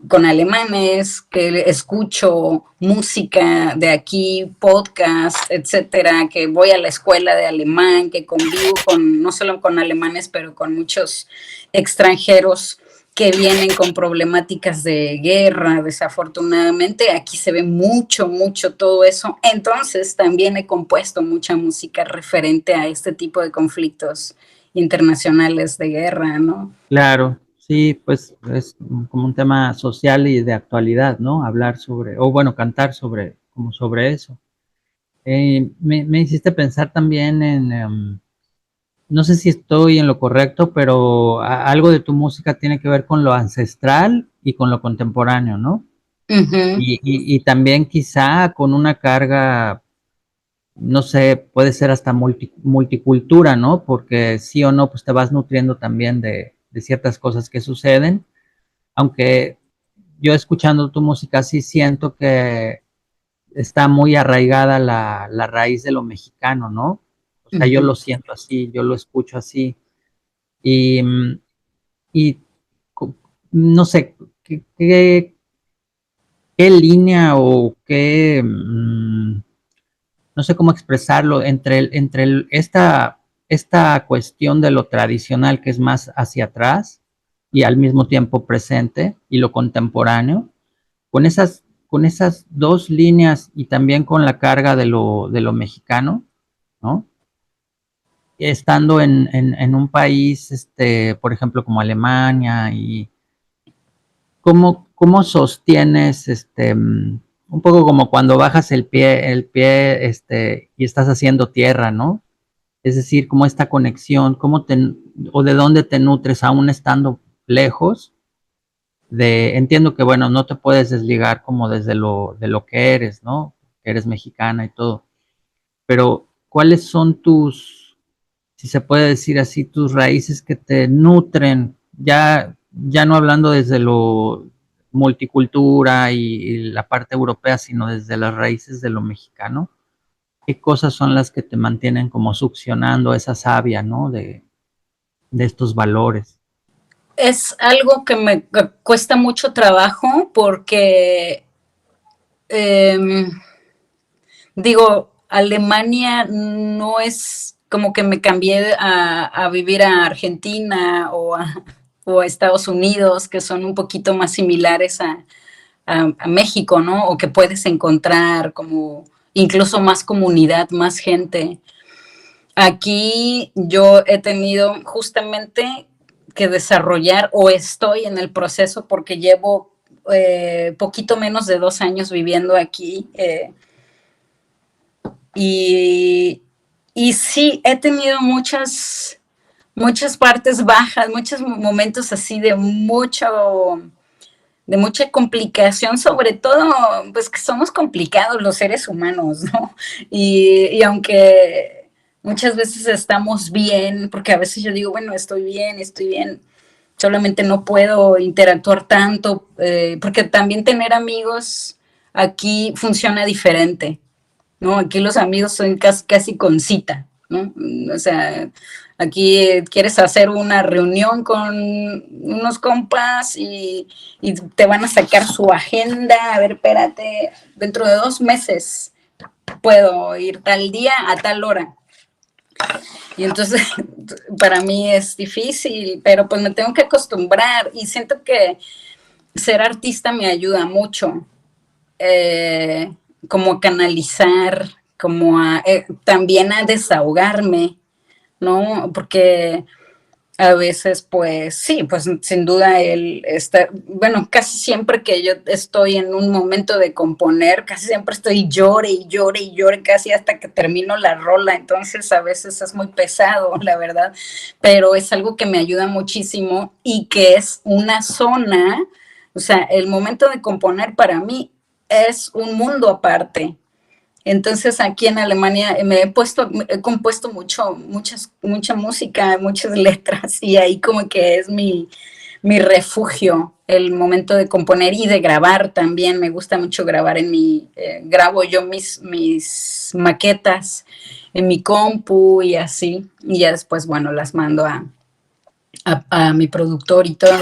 con alemanes, que escucho música de aquí, podcast, etcétera, que voy a la escuela de alemán, que convivo con, no solo con alemanes, pero con muchos extranjeros que vienen con problemáticas de guerra, desafortunadamente. Aquí se ve mucho, mucho todo eso. Entonces, también he compuesto mucha música referente a este tipo de conflictos internacionales de guerra, ¿no? Claro, sí, pues es como un tema social y de actualidad, ¿no? Hablar sobre, o bueno, cantar sobre, como sobre eso. Me hiciste pensar también en, no sé si estoy en lo correcto, pero algo de tu música tiene que ver con lo ancestral y con lo contemporáneo, ¿no? Uh-huh. Y también quizá con una carga, no sé, puede ser hasta multicultura, ¿no? Porque sí o no, pues te vas nutriendo también de ciertas cosas que suceden, aunque yo escuchando tu música sí siento que está muy arraigada la raíz de lo mexicano, ¿no? O sea, yo Uh-huh. lo siento así, yo lo escucho así. Y, y no sé, qué línea o qué, no sé cómo expresarlo, esta cuestión de lo tradicional que es más hacia atrás y al mismo tiempo presente y lo contemporáneo, con esas dos líneas y también con la carga de lo mexicano, ¿no? Estando en un país, por ejemplo, como Alemania, y cómo sostienes, un poco como cuando bajas el pie, y estás haciendo tierra, ¿no? Es decir, como esta conexión, o de dónde te nutres aún estando lejos, entiendo que, bueno, no te puedes desligar como de lo que eres, ¿no? Que eres mexicana y todo, pero ¿cuáles son si se puede decir así, tus raíces que te nutren, ya no hablando desde lo multicultura y la parte europea, sino desde las raíces de lo mexicano? ¿Qué cosas son las que te mantienen como succionando esa savia, ¿no? De estos valores. Es algo que me cuesta mucho trabajo porque, eh, digo, Alemania no es como que me cambié a vivir a Argentina o a Estados Unidos, que son un poquito más similares a México, ¿no? O que puedes encontrar como incluso más comunidad, más gente. Aquí yo he tenido justamente que desarrollar o estoy en el proceso porque llevo poquito menos de 2 años viviendo aquí y, y sí, he tenido muchas partes bajas, muchos momentos así de mucha complicación, sobre todo, pues que somos complicados los seres humanos, ¿no? Y aunque muchas veces estamos bien, porque a veces yo digo, bueno, estoy bien, solamente no puedo interactuar tanto, porque también tener amigos aquí funciona diferente, ¿no? Aquí los amigos son casi con cita, ¿no? O sea, aquí quieres hacer una reunión con unos compas y te van a sacar su agenda, a ver, espérate, dentro de 2 meses puedo ir tal día a tal hora. Y entonces para mí es difícil, pero pues me tengo que acostumbrar y siento que ser artista me ayuda mucho eh, como a canalizar, también a desahogarme, ¿no? Porque a veces, pues sí, pues sin duda él está, bueno, casi siempre que yo estoy en un momento de componer, casi siempre estoy llore y llore y llore casi hasta que termino la rola, entonces a veces es muy pesado, la verdad, pero es algo que me ayuda muchísimo y que es una zona, o sea, el momento de componer para mí es un mundo aparte. Entonces aquí en Alemania he compuesto mucha música, muchas letras y ahí como que es mi refugio, el momento de componer y de grabar también. Me gusta mucho grabar grabo yo mis maquetas en mi compu y así. Y ya después, bueno, las mando a mi productor y todo.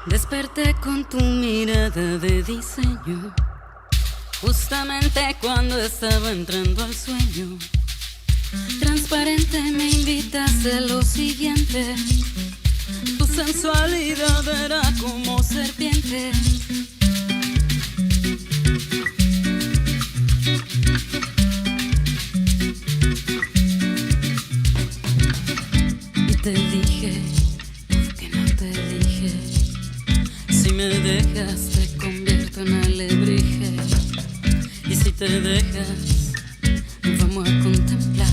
Desperté con tu mirada de diseño, justamente cuando estaba entrando al sueño. Transparente me invitas a lo siguiente. Tu sensualidad era como serpiente. Y te dije, que no te dije. Si me dejas te convierto en alebrije. Y si te dejas, vamos a contemplar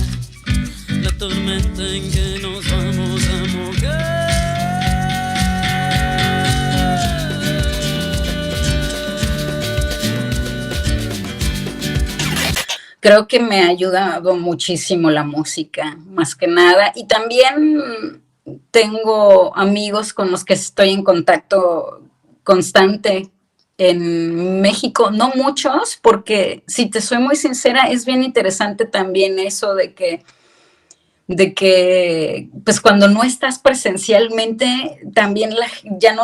la tormenta en que nos vamos a mojar. Creo que me ha ayudado muchísimo la música, más que nada. Y también tengo amigos con los que estoy en contacto constante en México, no muchos, porque si te soy muy sincera, es bien interesante también eso de que pues cuando no estás presencialmente, también ya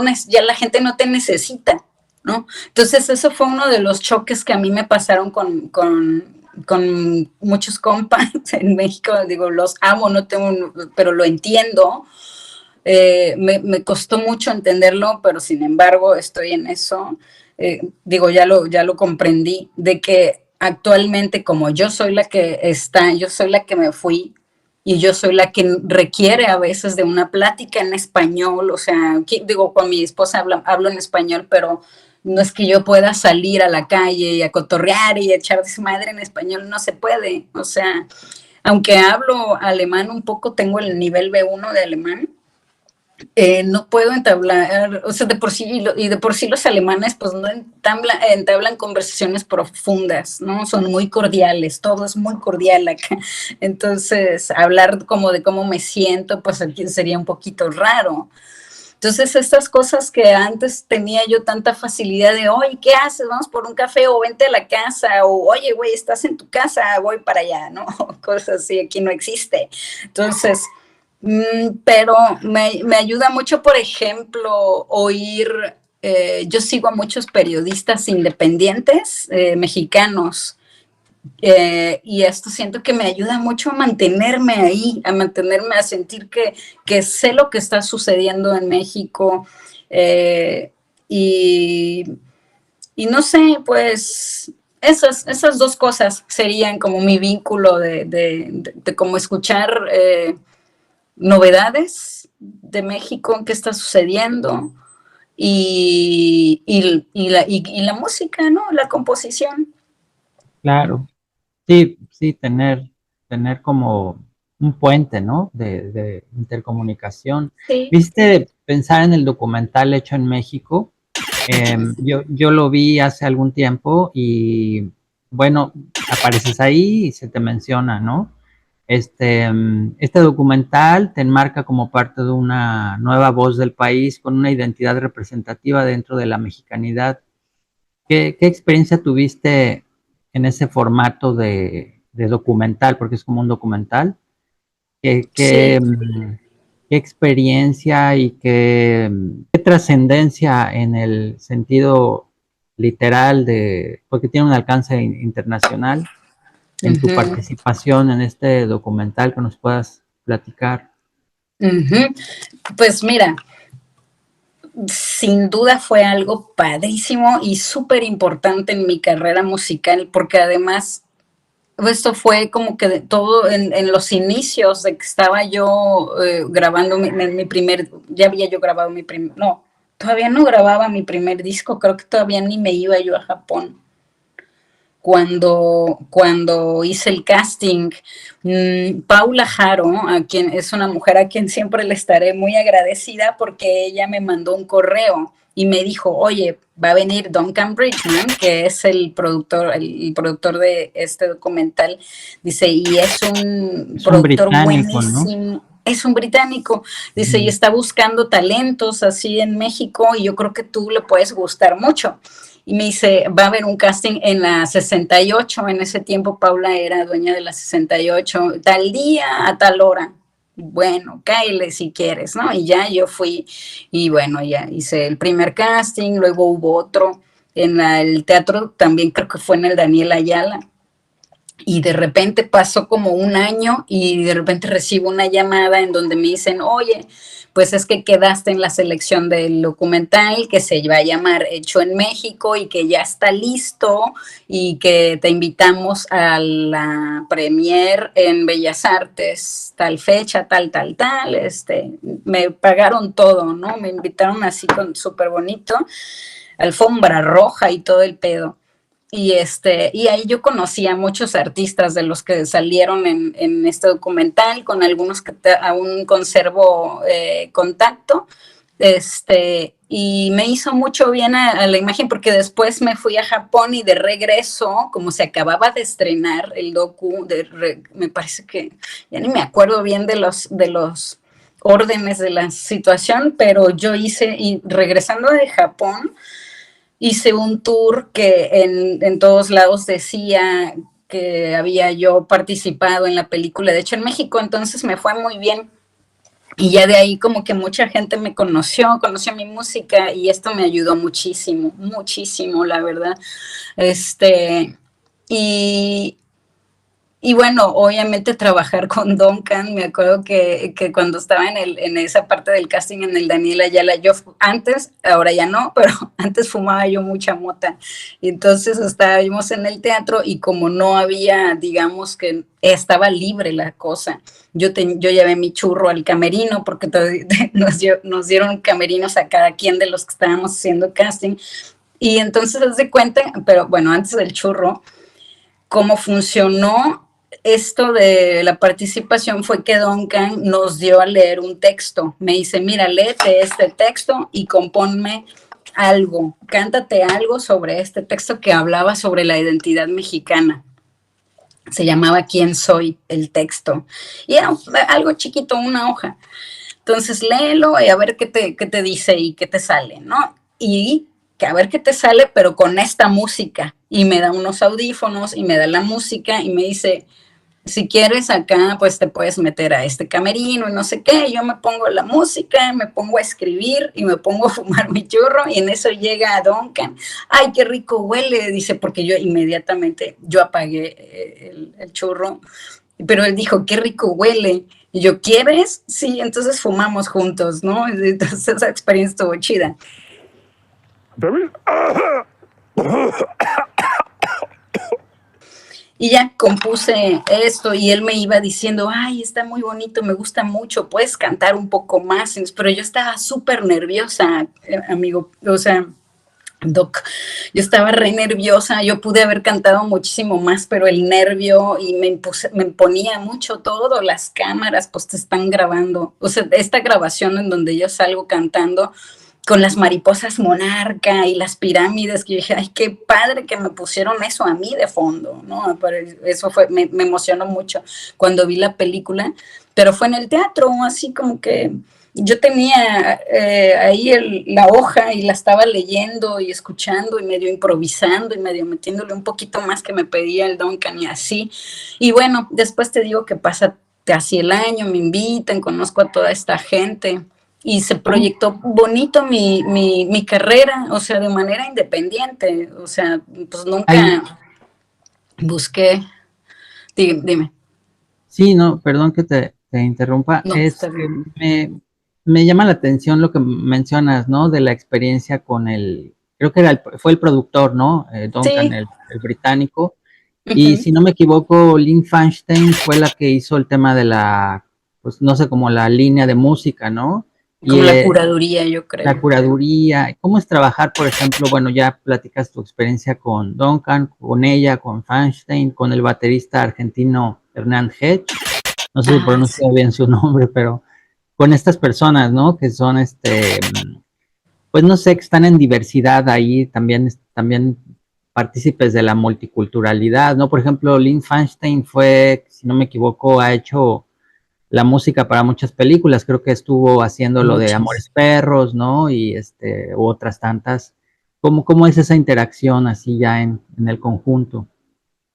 la gente no te necesita, ¿no? Entonces eso fue uno de los choques que a mí me pasaron con muchos compas en México. Digo, los amo, no tengo, pero lo entiendo. Me costó mucho entenderlo, pero sin embargo estoy en eso. Digo, ya lo comprendí, de que actualmente como yo soy la que está, yo soy la que me fui y yo soy la que requiere a veces de una plática en español, o sea, digo, con mi esposa hablo en español, pero no es que yo pueda salir a la calle y a cotorrear y echar desmadre en español, no se puede, o sea, aunque hablo alemán un poco, tengo el nivel B1 de alemán, no puedo entablar, o sea, de por sí los alemanes pues no entablan conversaciones profundas, ¿no? Son muy cordiales, todo es muy cordial acá. Entonces, hablar como de cómo me siento, pues aquí sería un poquito raro. Entonces, estas cosas que antes tenía yo tanta facilidad de, oye, ¿qué haces? Vamos por un café o vente a la casa, o oye, güey, estás en tu casa, voy para allá, ¿no? Cosas así, aquí no existe. Entonces, pero me ayuda mucho, por ejemplo, oír, yo sigo a muchos periodistas independientes mexicanos, y esto siento que me ayuda mucho a mantenerme ahí, a sentir que sé lo que está sucediendo en México, eh, y, y no sé, pues esas dos cosas serían como mi vínculo de como escuchar novedades de México, qué está sucediendo, y la música, ¿no? La composición. Claro. Sí, sí, tener como un puente, ¿no? De intercomunicación. Sí. ¿Viste pensar en el documental hecho en México? Yo lo vi hace algún tiempo y, bueno, apareces ahí y se te menciona, ¿no? Este documental te enmarca como parte de una nueva voz del país con una identidad representativa dentro de la mexicanidad. ¿Qué experiencia tuviste en ese formato de documental? Porque es como un documental. ¿Qué, Sí, qué, qué experiencia y qué trascendencia en el sentido literal porque tiene un alcance internacional, en tu uh-huh, participación en este documental que nos puedas platicar? uh-huh. Pues mira, sin duda fue algo padrísimo y súper importante en mi carrera musical, porque además esto fue como que de todo en los inicios de que estaba yo grabando mi primer, ya había yo grabado mi primer, no, todavía no grababa mi primer disco, creo que todavía ni me iba yo a Japón. Cuando hice el casting, Paula Jaro, a quien es una mujer a quien siempre le estaré muy agradecida porque ella me mandó un correo y me dijo, oye, va a venir Duncan Bridgman, que es el productor de este documental, dice, y es un productor buenísimo. ¿No? Es un británico, dice, y está buscando talentos así en México y yo creo que tú le puedes gustar mucho. Y me dice, va a haber un casting en la 68, en ese tiempo Paula era dueña de la 68, tal día a tal hora. Bueno, cáele si quieres, ¿no? Y ya yo fui, y bueno, ya hice el primer casting, luego hubo otro en el teatro, también creo que fue en el Daniel Ayala, y de repente pasó como un año y de repente recibo una llamada en donde me dicen, oye, pues es que quedaste en la selección del documental que se va a llamar Hecho en México y que ya está listo y que te invitamos a la premier en Bellas Artes, tal fecha, tal, me pagaron todo, ¿no? Me invitaron así con súper bonito, alfombra roja y todo el pedo. Y ahí yo conocí a muchos artistas de los que salieron en este documental, con algunos que aún conservo contacto, y me hizo mucho bien a la imagen porque después me fui a Japón y de regreso, como se acababa de estrenar el docu, me parece que ya ni me acuerdo bien de los órdenes de la situación, pero yo hice, y regresando de Japón, hice un tour que en todos lados decía que había yo participado en la película, de hecho en México, entonces me fue muy bien. Y ya de ahí como que mucha gente me conoció mi música y esto me ayudó muchísimo, muchísimo, la verdad. Y bueno, obviamente trabajar con Duncan, me acuerdo que cuando estaba en esa parte del casting en el Daniel Ayala, yo antes, ahora ya no, pero antes fumaba yo mucha mota. Y entonces estábamos en el teatro y como no había, digamos que estaba libre la cosa, yo llevé mi churro al camerino porque nos dieron camerinos a cada quien de los que estábamos haciendo casting. Y entonces haz de cuenta, pero bueno, antes del churro, cómo funcionó esto de la participación fue que Duncan nos dio a leer un texto. Me dice, mira, léete este texto y compónme algo, cántate algo sobre este texto que hablaba sobre la identidad mexicana. Se llamaba ¿Quién soy? El texto. Y era algo chiquito, una hoja. Entonces léelo y a ver qué te dice y qué te sale, ¿no? Y que a ver qué te sale, pero con esta música. Y me da unos audífonos y me da la música y me dice, si quieres acá, pues te puedes meter a este camerino y no sé qué. Yo me pongo la música, me pongo a escribir y me pongo a fumar mi churro y en eso llega Duncan. Ay, qué rico huele, dice, porque yo inmediatamente, yo apagué el churro, pero él dijo, qué rico huele. Y yo, ¿quieres? Sí, entonces fumamos juntos, ¿no? Entonces esa experiencia estuvo chida. Y ya compuse esto y él me iba diciendo, ay, está muy bonito, me gusta mucho, puedes cantar un poco más. Pero yo estaba súper nerviosa, amigo, o sea, Doc, yo estaba re nerviosa, yo pude haber cantado muchísimo más, pero el nervio y me ponía mucho todo, las cámaras pues te están grabando, o sea, esta grabación en donde yo salgo cantando con las mariposas monarca y las pirámides, que yo dije, ay, qué padre que me pusieron eso a mí de fondo, ¿no? Eso fue, me emocionó mucho cuando vi la película, pero fue en el teatro, así como que yo tenía ahí la hoja y la estaba leyendo y escuchando y medio improvisando y medio metiéndole un poquito más que me pedía el Duncan y así. Y bueno, después te digo que pasa casi el año, me invitan, conozco a toda esta gente y se proyectó bonito mi carrera, o sea, de manera independiente, o sea, pues nunca busqué. Dime. Sí, no, perdón que te interrumpa. No, es que me llama la atención lo que mencionas, ¿no? De la experiencia con creo que fue el productor, ¿no? Duncan, Sí. el británico. Y Ujú. si no me equivoco, Lynn Feinstein fue la que hizo el tema de pues no sé, como la línea de música, ¿no? Y Como la curaduría, yo la creo. curaduría, ¿cómo es trabajar, por ejemplo? Bueno, ya platicas tu experiencia con Duncan, con ella, con Feinstein, con el baterista argentino Hernán Hedge, no sé si Ah, sí. pronuncio bien su nombre, pero con estas personas, ¿no? Que son, pues no sé, que están en diversidad ahí, también partícipes de la multiculturalidad, ¿no? Por ejemplo, Lynn Feinstein fue, si no me equivoco, ha hecho la música para muchas películas, creo que estuvo haciendo lo de Muchas. Amores Perros, ¿no? Y u otras tantas. ¿Cómo es esa interacción así ya en el conjunto?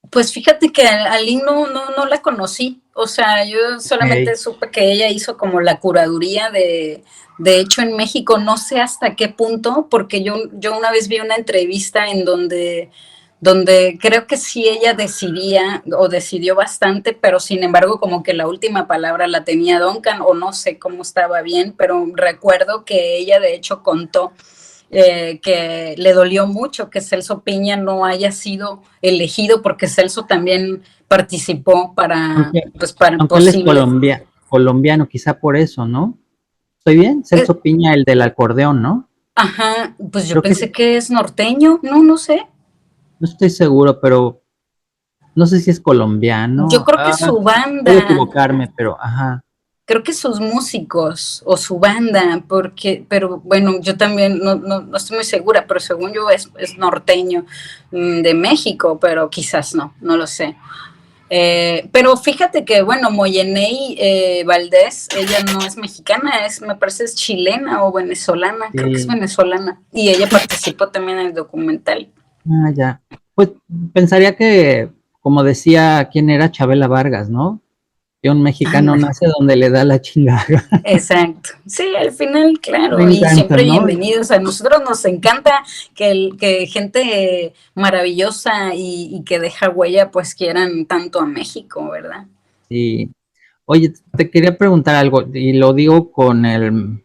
Pues fíjate que a Lynn no la conocí. O sea, yo solamente Ok. supe que ella hizo como la curaduría de hecho en México, no sé hasta qué punto, porque yo una vez vi una entrevista en donde creo que sí ella decidía o decidió bastante, pero sin embargo como que la última palabra la tenía Duncan o no sé cómo estaba bien, pero recuerdo que ella de hecho contó que le dolió mucho que Celso Piña no haya sido elegido porque Celso también participó para, Aunque, pues, para aunque él es posibles. colombiano, quizá por eso, ¿no? ¿Estoy bien? Eh, Celso Piña, el del acordeón, ¿no? ajá, pues yo Creo que pensé que es norteño, no sé. no estoy seguro, pero no sé si es Yo colombiano. creo que su Puedo banda, equivocarme, pero ajá. creo que sus músicos o su banda, porque, pero bueno, yo también no estoy muy segura, pero según yo es norteño de México, pero quizás no lo sé. Pero fíjate que, bueno, Moyeney Valdés, ella no es mexicana, me parece es chilena o venezolana, creo que es Sí. venezolana, y ella participó también en el documental. Ah, ya. Pues pensaría que, como decía, ¿quién era Chabela Vargas, no? Que un mexicano Ándale, nace donde le da la chingada. exacto. Sí, al final, Me claro, y encanta, siempre ¿no? bienvenidos. A nosotros nos encanta que gente maravillosa y que deja huella, pues quieran tanto a México, ¿verdad? Y, oye, te quería preguntar algo, y lo digo con el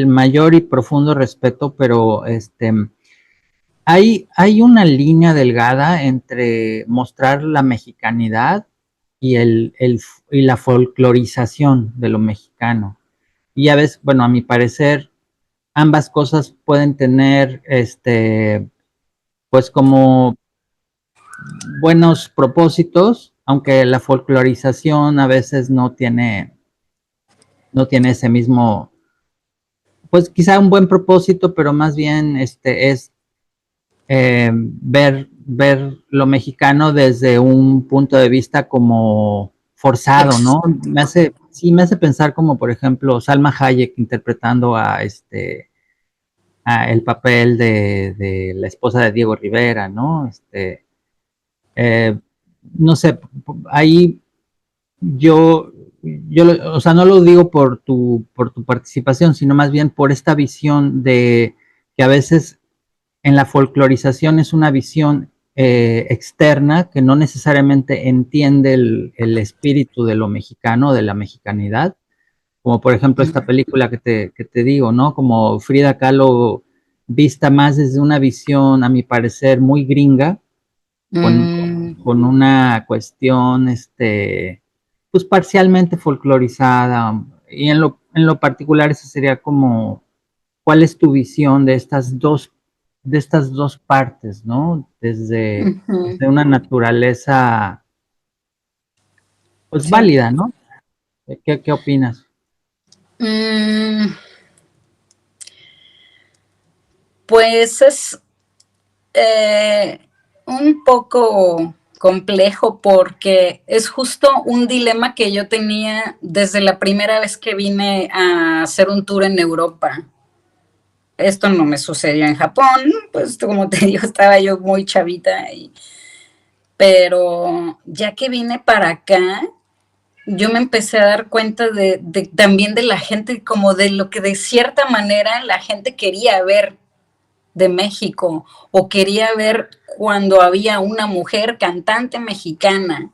mayor y profundo respeto, pero hay una línea delgada entre mostrar la mexicanidad y, y la folclorización de lo mexicano. Y a veces, bueno, a mi parecer, ambas cosas pueden tener, pues como buenos propósitos, aunque la folclorización a veces no tiene ese mismo, pues quizá un buen propósito, pero más bien es ver lo mexicano desde un punto de vista como forzado, Ex ¿no? Sí, me hace pensar como, por ejemplo, Salma Hayek interpretando a el papel de la esposa de Diego Rivera, ¿no? Eh, no sé, ahí yo, o sea, no lo digo por tu participación, sino más bien por esta visión de que a veces en la folclorización es una visión externa que no necesariamente entiende el espíritu de lo mexicano, de la mexicanidad, como por ejemplo esta película que te digo, ¿no? Como Frida Kahlo vista más desde una visión, a mi parecer, muy gringa, con, mm, con una cuestión, pues parcialmente folclorizada, y en lo particular eso sería como, ¿cuál es tu visión de estas dos partes, ¿no? ujú, Desde una naturaleza, pues sí. válida, ¿no? ¿Qué opinas? Mm, pues es eh, un poco complejo porque es justo un dilema que yo tenía desde la primera vez que vine a hacer un tour en Europa. Esto no me sucedió en Japón, pues como te digo, estaba yo muy chavita, pero ya que vine para acá, yo me empecé a dar cuenta también de la gente, como de lo que de cierta manera la gente quería ver de México o quería ver cuando había una mujer cantante mexicana.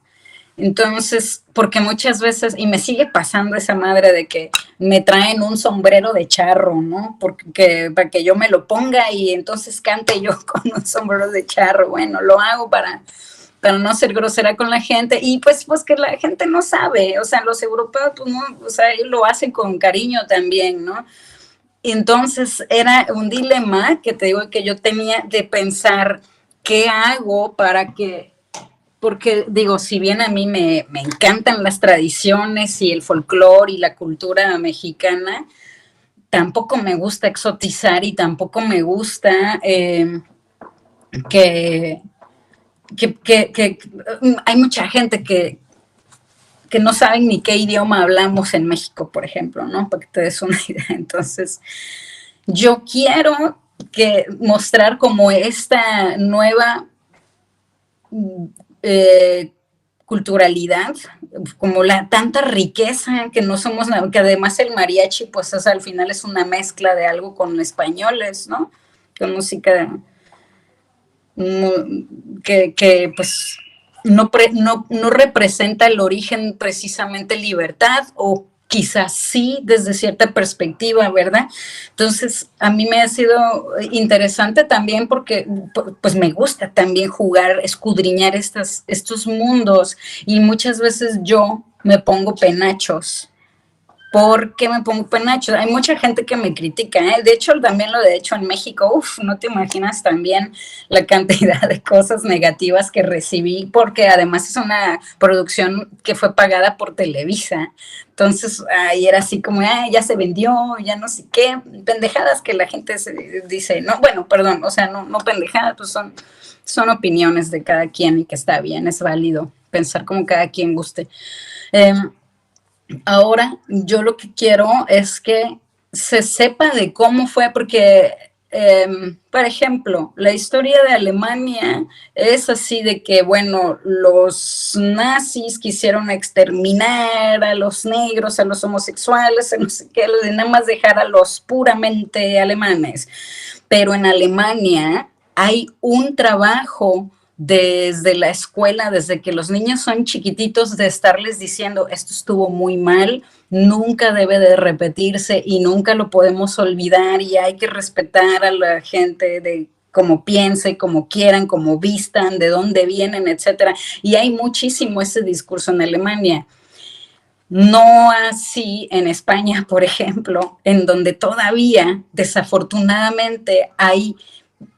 Entonces, porque muchas veces, y me sigue pasando esa madre de que me traen un sombrero de charro, ¿no? Porque para que yo me lo ponga y entonces cante yo con un sombrero de charro. Bueno, lo hago para no ser grosera con la gente, y pues que la gente no sabe, o sea, los europeos, pues no, o sea, ellos lo hacen con cariño también, ¿no? Entonces era un dilema que te digo que yo tenía de pensar qué hago para que, porque digo, si bien a mí me encantan las tradiciones y el folclore y la cultura mexicana, tampoco me gusta exotizar y tampoco me gusta que hay mucha gente que no saben ni qué idioma hablamos en México, por ejemplo, ¿no? Para que te des una idea. Entonces, yo quiero mostrar como esta nueva culturalidad, como la tanta riqueza que no somos, que además el mariachi, pues al final es una mezcla de algo con españoles, ¿no? Con música que pues no representa el origen precisamente libertad, o quizás sí desde cierta perspectiva, ¿verdad? Entonces, a mí me ha sido interesante también porque pues me gusta también jugar, escudriñar estos mundos, y muchas veces yo me pongo penachos. ¿Por qué me pongo penacho? Hay mucha gente que me critica, ¿eh? De hecho, también lo de hecho en México, no te imaginas también la cantidad de cosas negativas que recibí, porque además es una producción que fue pagada por Televisa. Entonces, ahí era así como, ya se vendió, ya no sé qué, pendejadas que la gente dice, no, bueno, perdón, o sea, no pendejadas, pues son opiniones de cada quien, y que está bien, es válido pensar como cada quien guste. Ahora, yo lo que quiero es que se sepa de cómo fue, porque, por ejemplo, la historia de Alemania es así de que, bueno, los nazis quisieron exterminar a los negros, a los homosexuales, a no sé qué, de nada más dejar a los puramente alemanes. Pero en Alemania hay un trabajo desde la escuela, desde que los niños son chiquititos, de estarles diciendo, esto estuvo muy mal, nunca debe de repetirse y nunca lo podemos olvidar, y hay que respetar a la gente de cómo piense, como quieran, como vistan, de dónde vienen, etcétera. Y hay muchísimo ese discurso en Alemania. No así en España, por ejemplo, en donde todavía, desafortunadamente, hay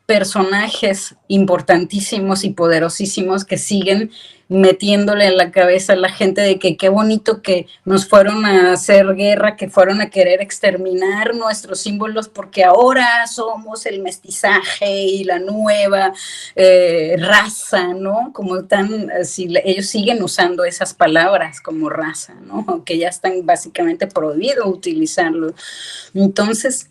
personajes importantísimos y poderosísimos que siguen metiéndole en la cabeza a la gente de que qué bonito que nos fueron a hacer guerra, que fueron a querer exterminar nuestros símbolos, porque ahora somos el mestizaje y la nueva raza, ¿no? Como si ellos siguen usando esas palabras como raza, ¿no? Que ya están básicamente prohibido utilizarlo. Entonces,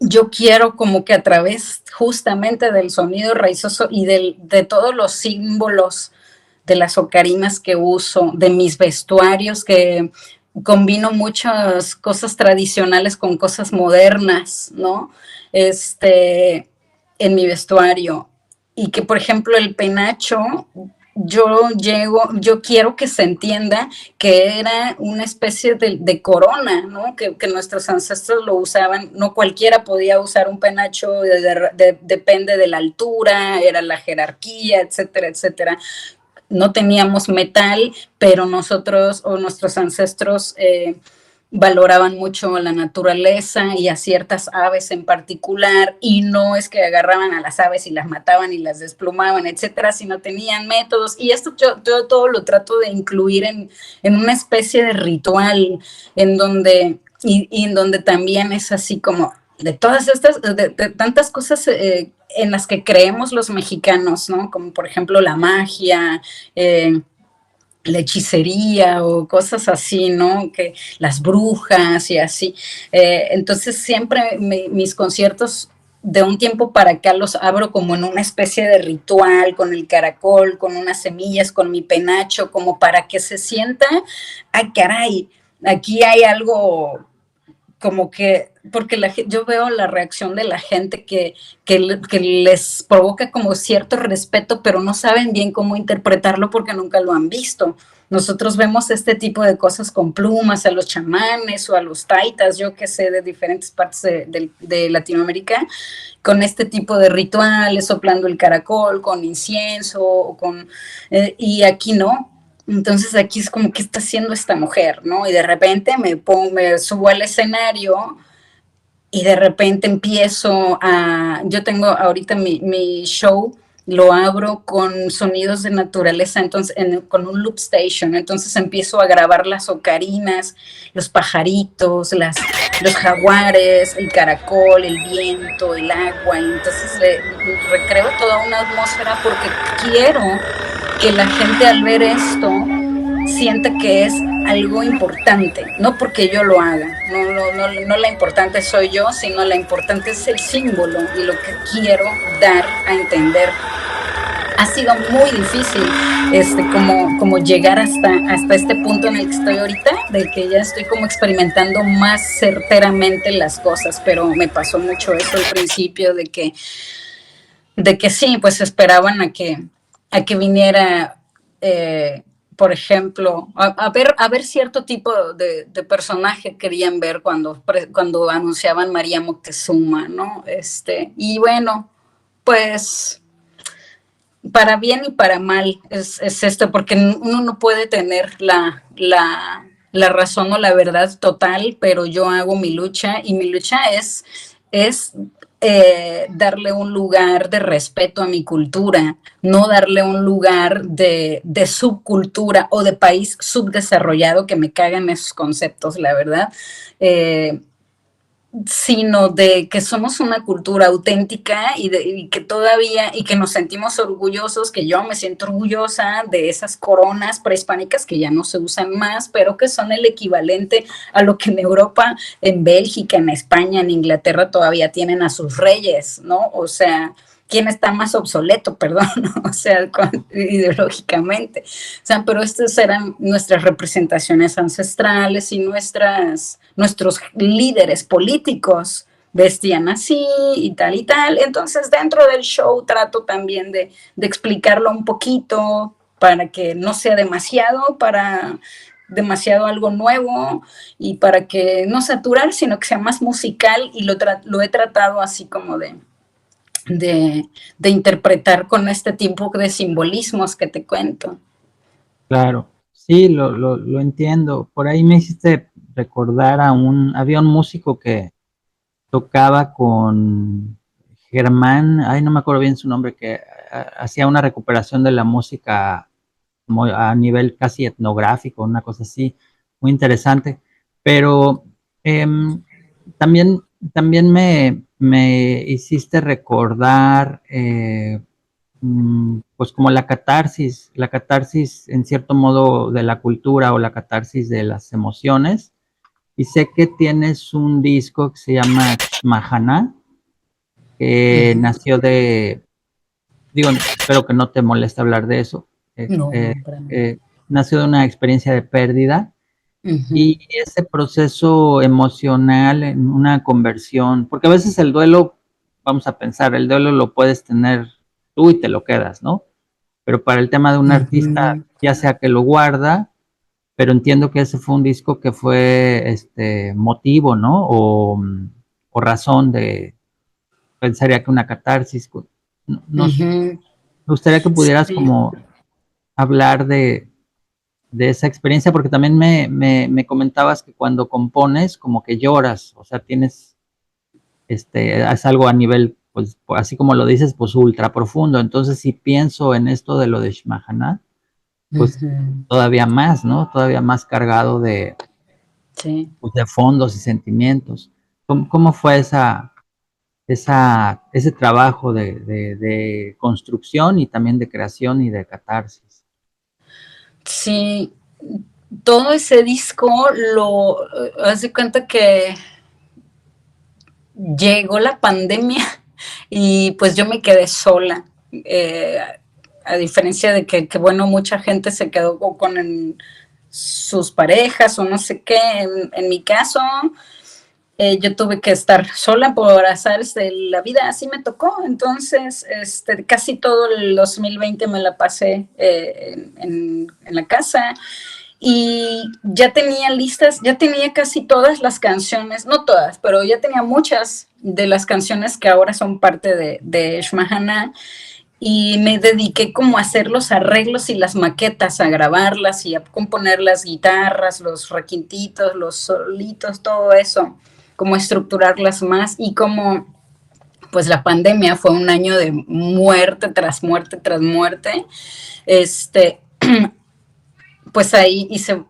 yo quiero como que a través justamente del sonido raizoso y de todos los símbolos, de las ocarinas que uso, de mis vestuarios, que combino muchas cosas tradicionales con cosas modernas, ¿no? En mi vestuario. Y que, por ejemplo, el penacho, yo quiero que se entienda que era una especie de corona, ¿no? Que nuestros ancestros lo usaban, no cualquiera podía usar un penacho, depende de la altura, era la jerarquía, etcétera, etcétera. No teníamos metal, pero nosotros o nuestros ancestros valoraban mucho la naturaleza y a ciertas aves en particular, y no es que agarraban a las aves y las mataban y las desplumaban, etcétera, sino tenían métodos, y esto yo todo lo trato de incluir en una especie de ritual, en donde, y en donde también es así como de todas estas, de tantas cosas en las que creemos los mexicanos, ¿no? Como por ejemplo la magia, la hechicería o cosas así, ¿no? Que las brujas y así. Entonces siempre mis conciertos de un tiempo para acá los abro como en una especie de ritual, con el caracol, con unas semillas, con mi penacho, como para que se sienta, ay caray, aquí hay algo como que porque yo veo la reacción de la gente que les provoca como cierto respeto, pero no saben bien cómo interpretarlo porque nunca lo han visto. Nosotros vemos este tipo de cosas con plumas, a los chamanes o a los taitas, yo que sé, de diferentes partes de Latinoamérica, con este tipo de rituales, soplando el caracol, con incienso, y aquí no. Entonces aquí es como, ¿qué está haciendo esta mujer? ¿No? Y de repente me subo al escenario y de repente yo tengo ahorita mi show, lo abro con sonidos de naturaleza, entonces con un loop station, entonces empiezo a grabar las ocarinas, los pajaritos, los jaguares, el caracol, el viento, el agua, y entonces recreo toda una atmósfera porque quiero que la gente al ver esto sienta que es algo importante, no porque yo lo haga, no la importante soy yo, sino la importante es el símbolo y lo que quiero dar a entender. Ha sido muy difícil como llegar hasta este punto en el que estoy ahorita, de que ya estoy como experimentando más certeramente las cosas, pero me pasó mucho eso al principio, de que sí, pues esperaban a que viniera, por ejemplo, a ver cierto tipo de personaje querían ver cuando anunciaban María Moctezuma, ¿no? Y bueno, pues para bien y para mal es esto, porque uno no puede tener la razón o la verdad total, pero yo hago mi lucha, y mi lucha es darle un lugar de respeto a mi cultura, no darle un lugar de subcultura o de país subdesarrollado, que me cagan esos conceptos, la verdad, sino de que somos una cultura auténtica y que todavía, y que nos sentimos orgullosos, que yo me siento orgullosa de esas coronas prehispánicas que ya no se usan más, pero que son el equivalente a lo que en Europa, en Bélgica, en España, en Inglaterra todavía tienen a sus reyes, ¿no? O sea, ¿quién está más obsoleto, perdón? O sea, ideológicamente. O sea, pero estas eran nuestras representaciones ancestrales, y nuestros líderes políticos vestían así y tal y tal. Entonces, dentro del show trato también de explicarlo un poquito para que no sea demasiado algo nuevo, y para que no saturar, sino que sea más musical, y lo he tratado así como de interpretar con este tipo de simbolismos que te cuento. Claro, sí, lo entiendo. Por ahí me hiciste recordar había un músico que tocaba con Germán, no me acuerdo bien su nombre, que hacía una recuperación de la música como a nivel casi etnográfico, una cosa así, muy interesante. Pero también, también me hiciste recordar, pues como la catarsis en cierto modo de la cultura, o la catarsis de las emociones. Y sé que tienes un disco que se llama Mahana, que nació digo, espero que no te moleste hablar de eso. No, para mí. Nació de una experiencia de pérdida, y ese proceso emocional en una conversión, porque a veces el duelo, vamos a pensar, el duelo lo puedes tener tú y te lo quedas, ¿no? Pero para el tema de un artista, ya sea que lo guarda, pero entiendo que ese fue un disco que fue motivo, ¿no? O razón pensaría que una catarsis. Me gustaría que pudieras como hablar de esa experiencia, porque también me comentabas que cuando compones como que lloras, o sea, tienes, es algo a nivel, pues así como lo dices, pues ultra profundo. Entonces, si pienso en esto de lo de Shmahana, pues todavía más, ¿no? Todavía más cargado de, pues, de fondos y sentimientos. ¿Cómo fue ese trabajo de construcción, y también de creación y de catarsis? Sí, todo ese disco haz de cuenta que llegó la pandemia y pues yo me quedé sola. A diferencia de que bueno, mucha gente se quedó con sus parejas o no sé qué, en mi caso, yo tuve que estar sola por azares de la vida, así me tocó. Entonces, casi todo el 2020 me la pasé en la casa y ya tenía listas, ya tenía casi todas las canciones, no todas, pero ya tenía muchas de las canciones que ahora son parte de Shmahana, y me dediqué como a hacer los arreglos y las maquetas, a grabarlas y a componer las guitarras, los requintitos, los solitos, todo eso, como estructurarlas más. Y como pues la pandemia fue un año de muerte tras muerte tras muerte, pues ahí hice,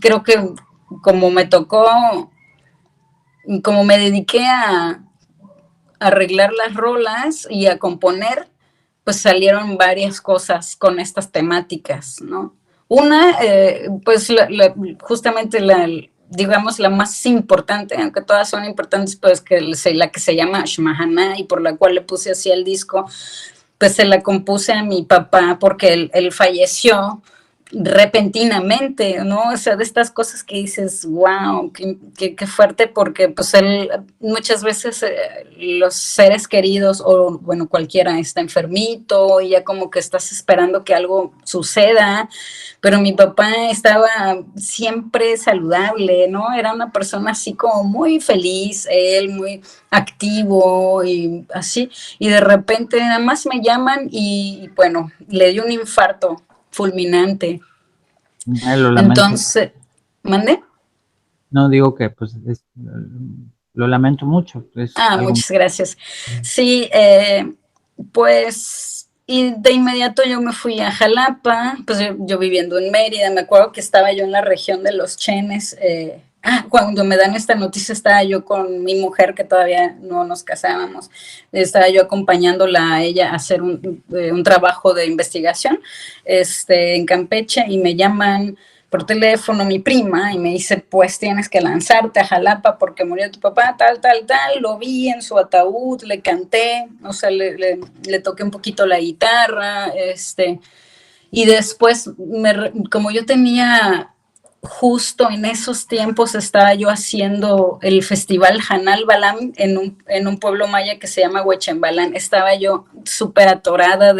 creo que como me tocó, como me dediqué a arreglar las rolas y a componer, pues salieron varias cosas con estas temáticas, ¿no? Una, pues justamente digamos, la más importante, aunque todas son importantes, pues que la que se llama Shmahana y por la cual le puse así al disco, pues se la compuse a mi papá porque él falleció repentinamente, ¿no? O sea, de estas cosas que dices, wow, qué fuerte, porque pues él, muchas veces los seres queridos o bueno, cualquiera está enfermito y ya como que estás esperando que algo suceda, pero mi papá estaba siempre saludable, ¿no? Era una persona así como muy feliz, él muy activo y así, y de repente nada más me llaman y bueno, le dio un infarto fulminante. Lo lamento. Entonces, ¿mande? No, digo que pues lo lamento mucho. Muchas gracias. Sí, pues, y de inmediato yo me fui a Jalapa, pues yo viviendo en Mérida, me acuerdo que estaba yo en la región de Los Chenes, cuando me dan esta noticia estaba yo con mi mujer, que todavía no nos casábamos, estaba yo acompañándola a ella a hacer un trabajo de investigación en Campeche, y me llaman por teléfono mi prima y me dice, pues tienes que lanzarte a Jalapa porque murió tu papá, tal, lo vi en su ataúd, le canté, o sea, le toqué un poquito la guitarra, y después, como yo tenía, justo en esos tiempos estaba yo haciendo el festival Hanal Balam en un pueblo maya que se llama Huechembalán. Estaba yo súper atorada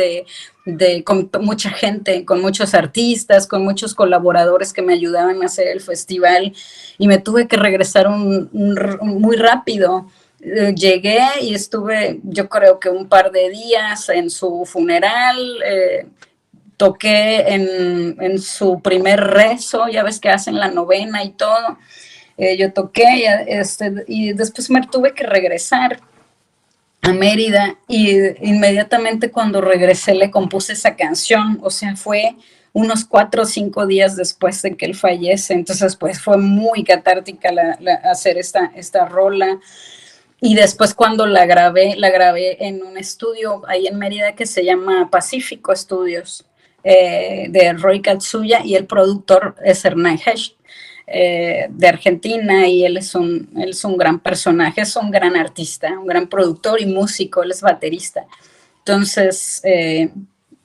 con mucha gente, con muchos artistas, con muchos colaboradores que me ayudaban a hacer el festival, y me tuve que regresar muy rápido. Llegué y estuve, yo creo que un par de días en su funeral, toqué en su primer rezo, ya ves que hacen la novena y todo, yo toqué y después me tuve que regresar a Mérida, y inmediatamente cuando regresé le compuse esa canción, o sea, fue unos 4 o 5 días después de que él fallece, entonces pues fue muy catártica hacer esta rola. Y después cuando la grabé en un estudio ahí en Mérida que se llama Pacífico Studios, de Roy Katsuya, y el productor es Hernán Hesch, de Argentina, y él es un gran personaje, es un gran artista, un gran productor y músico, él es baterista. Entonces,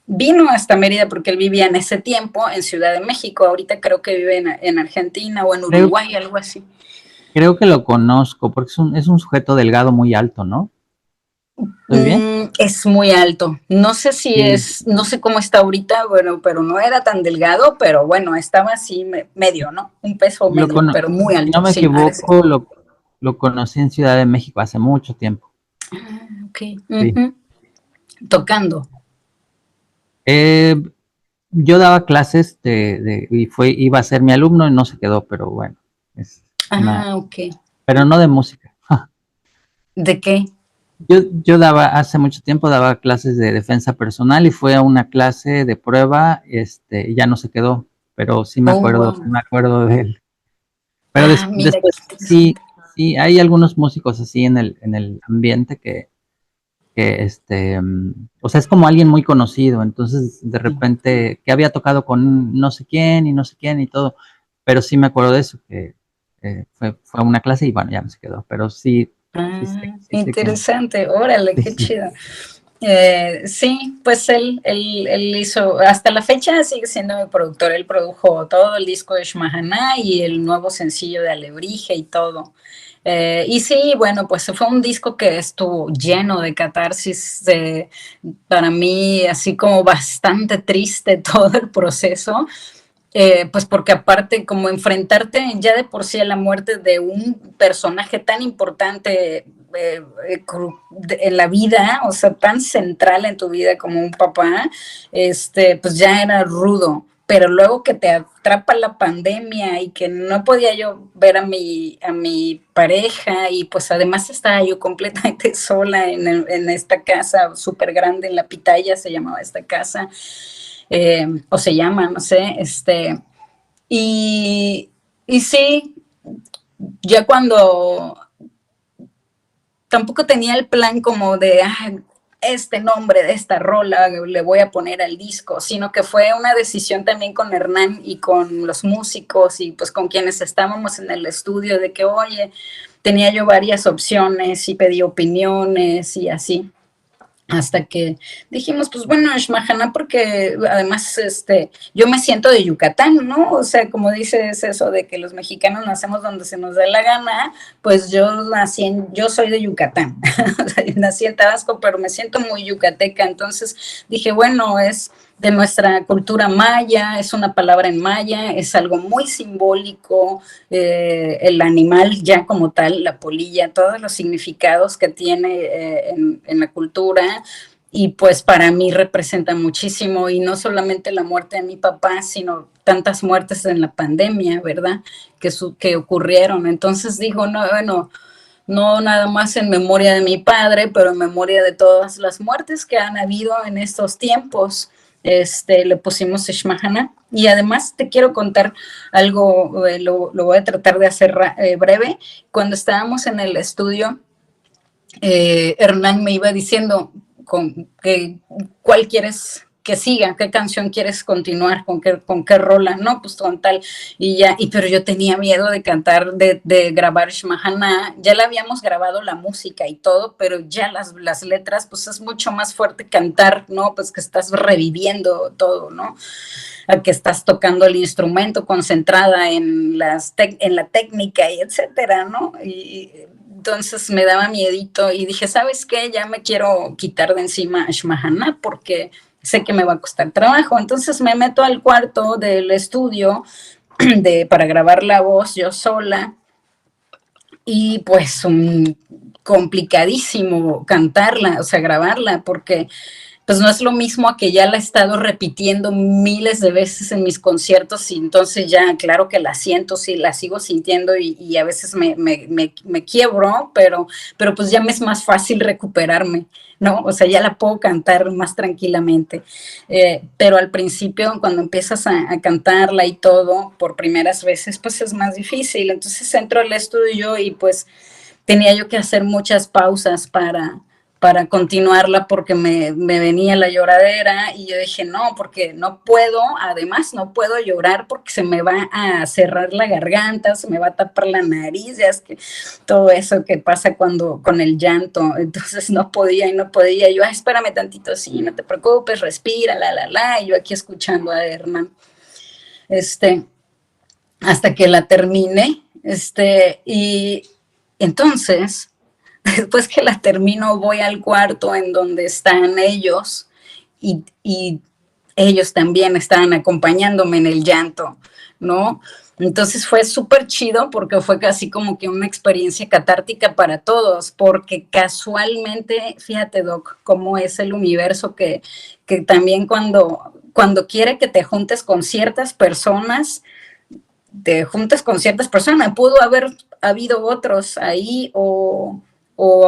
vino hasta Mérida porque él vivía en ese tiempo en Ciudad de México, ahorita creo que vive en Argentina o en Uruguay, algo así. Creo que lo conozco, porque es un sujeto delgado muy alto, ¿no? ¿Estoy bien? Es muy alto. No sé si no sé cómo está ahorita, bueno, pero no era tan delgado, pero bueno, estaba así medio, ¿no? Un peso medio, pero muy alto. Si no me equivoco, lo conocí en Ciudad de México hace mucho tiempo. Ok. Sí. Tocando. Yo daba clases iba a ser mi alumno y no se quedó, pero bueno. Ok. Pero no de música. ¿De qué? Yo hace mucho tiempo daba clases de defensa personal y fue a una clase de prueba, y ya no se quedó, pero sí me acuerdo de él. Pero después sí, hay algunos músicos así en el ambiente que o sea, es como alguien muy conocido, entonces de repente que había tocado con no sé quién y todo, pero sí me acuerdo de eso, que fue a una clase y bueno, ya no se quedó, pero sí. Interesante, órale, qué chido. Sí, pues él hizo, hasta la fecha sigue siendo mi productor, él produjo todo el disco de Shmahana y el nuevo sencillo de Alebrije y todo. Y sí, bueno, pues fue un disco que estuvo lleno de catarsis, para mí así como bastante triste todo el proceso, pues porque aparte como enfrentarte ya de por sí a la muerte de un personaje tan importante en la vida, o sea, tan central en tu vida como un papá, pues ya era rudo. Pero luego que te atrapa la pandemia y que no podía yo ver a mi pareja y pues además estaba yo completamente sola en esta casa súper grande, en La Pitaya se llamaba esta casa, o se llama, no sé, y, y sí, ya cuando tampoco tenía el plan como de este nombre de esta rola le voy a poner al disco, sino que fue una decisión también con Hernán y con los músicos y pues con quienes estábamos en el estudio de que, oye, tenía yo varias opciones y pedí opiniones y así. Hasta que dijimos, pues bueno, Shmahana, porque además yo me siento de Yucatán, ¿no? O sea, como dices eso de que los mexicanos nacemos donde se nos da la gana, pues yo soy de Yucatán, nací en Tabasco, pero me siento muy yucateca, entonces dije, bueno, es de nuestra cultura maya, es una palabra en maya, es algo muy simbólico, el animal ya como tal, la polilla, todos los significados que tiene en la cultura, y pues para mí representa muchísimo, y no solamente la muerte de mi papá, sino tantas muertes en la pandemia, ¿verdad? Que ocurrieron. Entonces digo, no, bueno, no nada más en memoria de mi padre, pero en memoria de todas las muertes que han habido en estos tiempos. Le pusimos Shmahana. Y además te quiero contar algo, lo voy a tratar de hacer breve. Cuando estábamos en el estudio, Hernán me iba diciendo cuál quieres que siga, qué canción quieres continuar, con qué rola, no, pues con tal, y ya, pero yo tenía miedo de cantar, de grabar Shmahana, ya la habíamos grabado la música y todo, pero ya las letras, pues es mucho más fuerte cantar, ¿no? Pues que estás reviviendo todo, ¿no? A que estás tocando el instrumento, concentrada en la técnica y etcétera, ¿no? Y entonces me daba miedito y dije, ¿sabes qué? Ya me quiero quitar de encima a Shmahana porque sé que me va a costar trabajo. Entonces me meto al cuarto del estudio para grabar la voz yo sola y pues complicadísimo cantarla, o sea, grabarla, porque pues no es lo mismo a que ya la he estado repitiendo miles de veces en mis conciertos y entonces ya, claro que la siento, sí, la sigo sintiendo y a veces me quiebro, pero pues ya me es más fácil recuperarme, ¿no? O sea, ya la puedo cantar más tranquilamente. Pero al principio, cuando empiezas a cantarla y todo, por primeras veces, pues es más difícil. Entonces entro al estudio y pues tenía yo que hacer muchas pausas para continuarla porque me venía la lloradera y yo dije, no, porque no puedo, además no puedo llorar porque se me va a cerrar la garganta, se me va a tapar la nariz, ya es que todo eso que pasa con el llanto, entonces no podía, yo, espérame tantito, sí, no te preocupes, respira, y yo aquí escuchando a Hernán, hasta que la terminé, y entonces después que la termino, voy al cuarto en donde están ellos y ellos también estaban acompañándome en el llanto, ¿no? Entonces fue súper chido porque fue casi como que una experiencia catártica para todos, porque casualmente, fíjate, Doc, cómo es el universo que también cuando quiere que te juntes con ciertas personas, pudo haber habido otros ahí o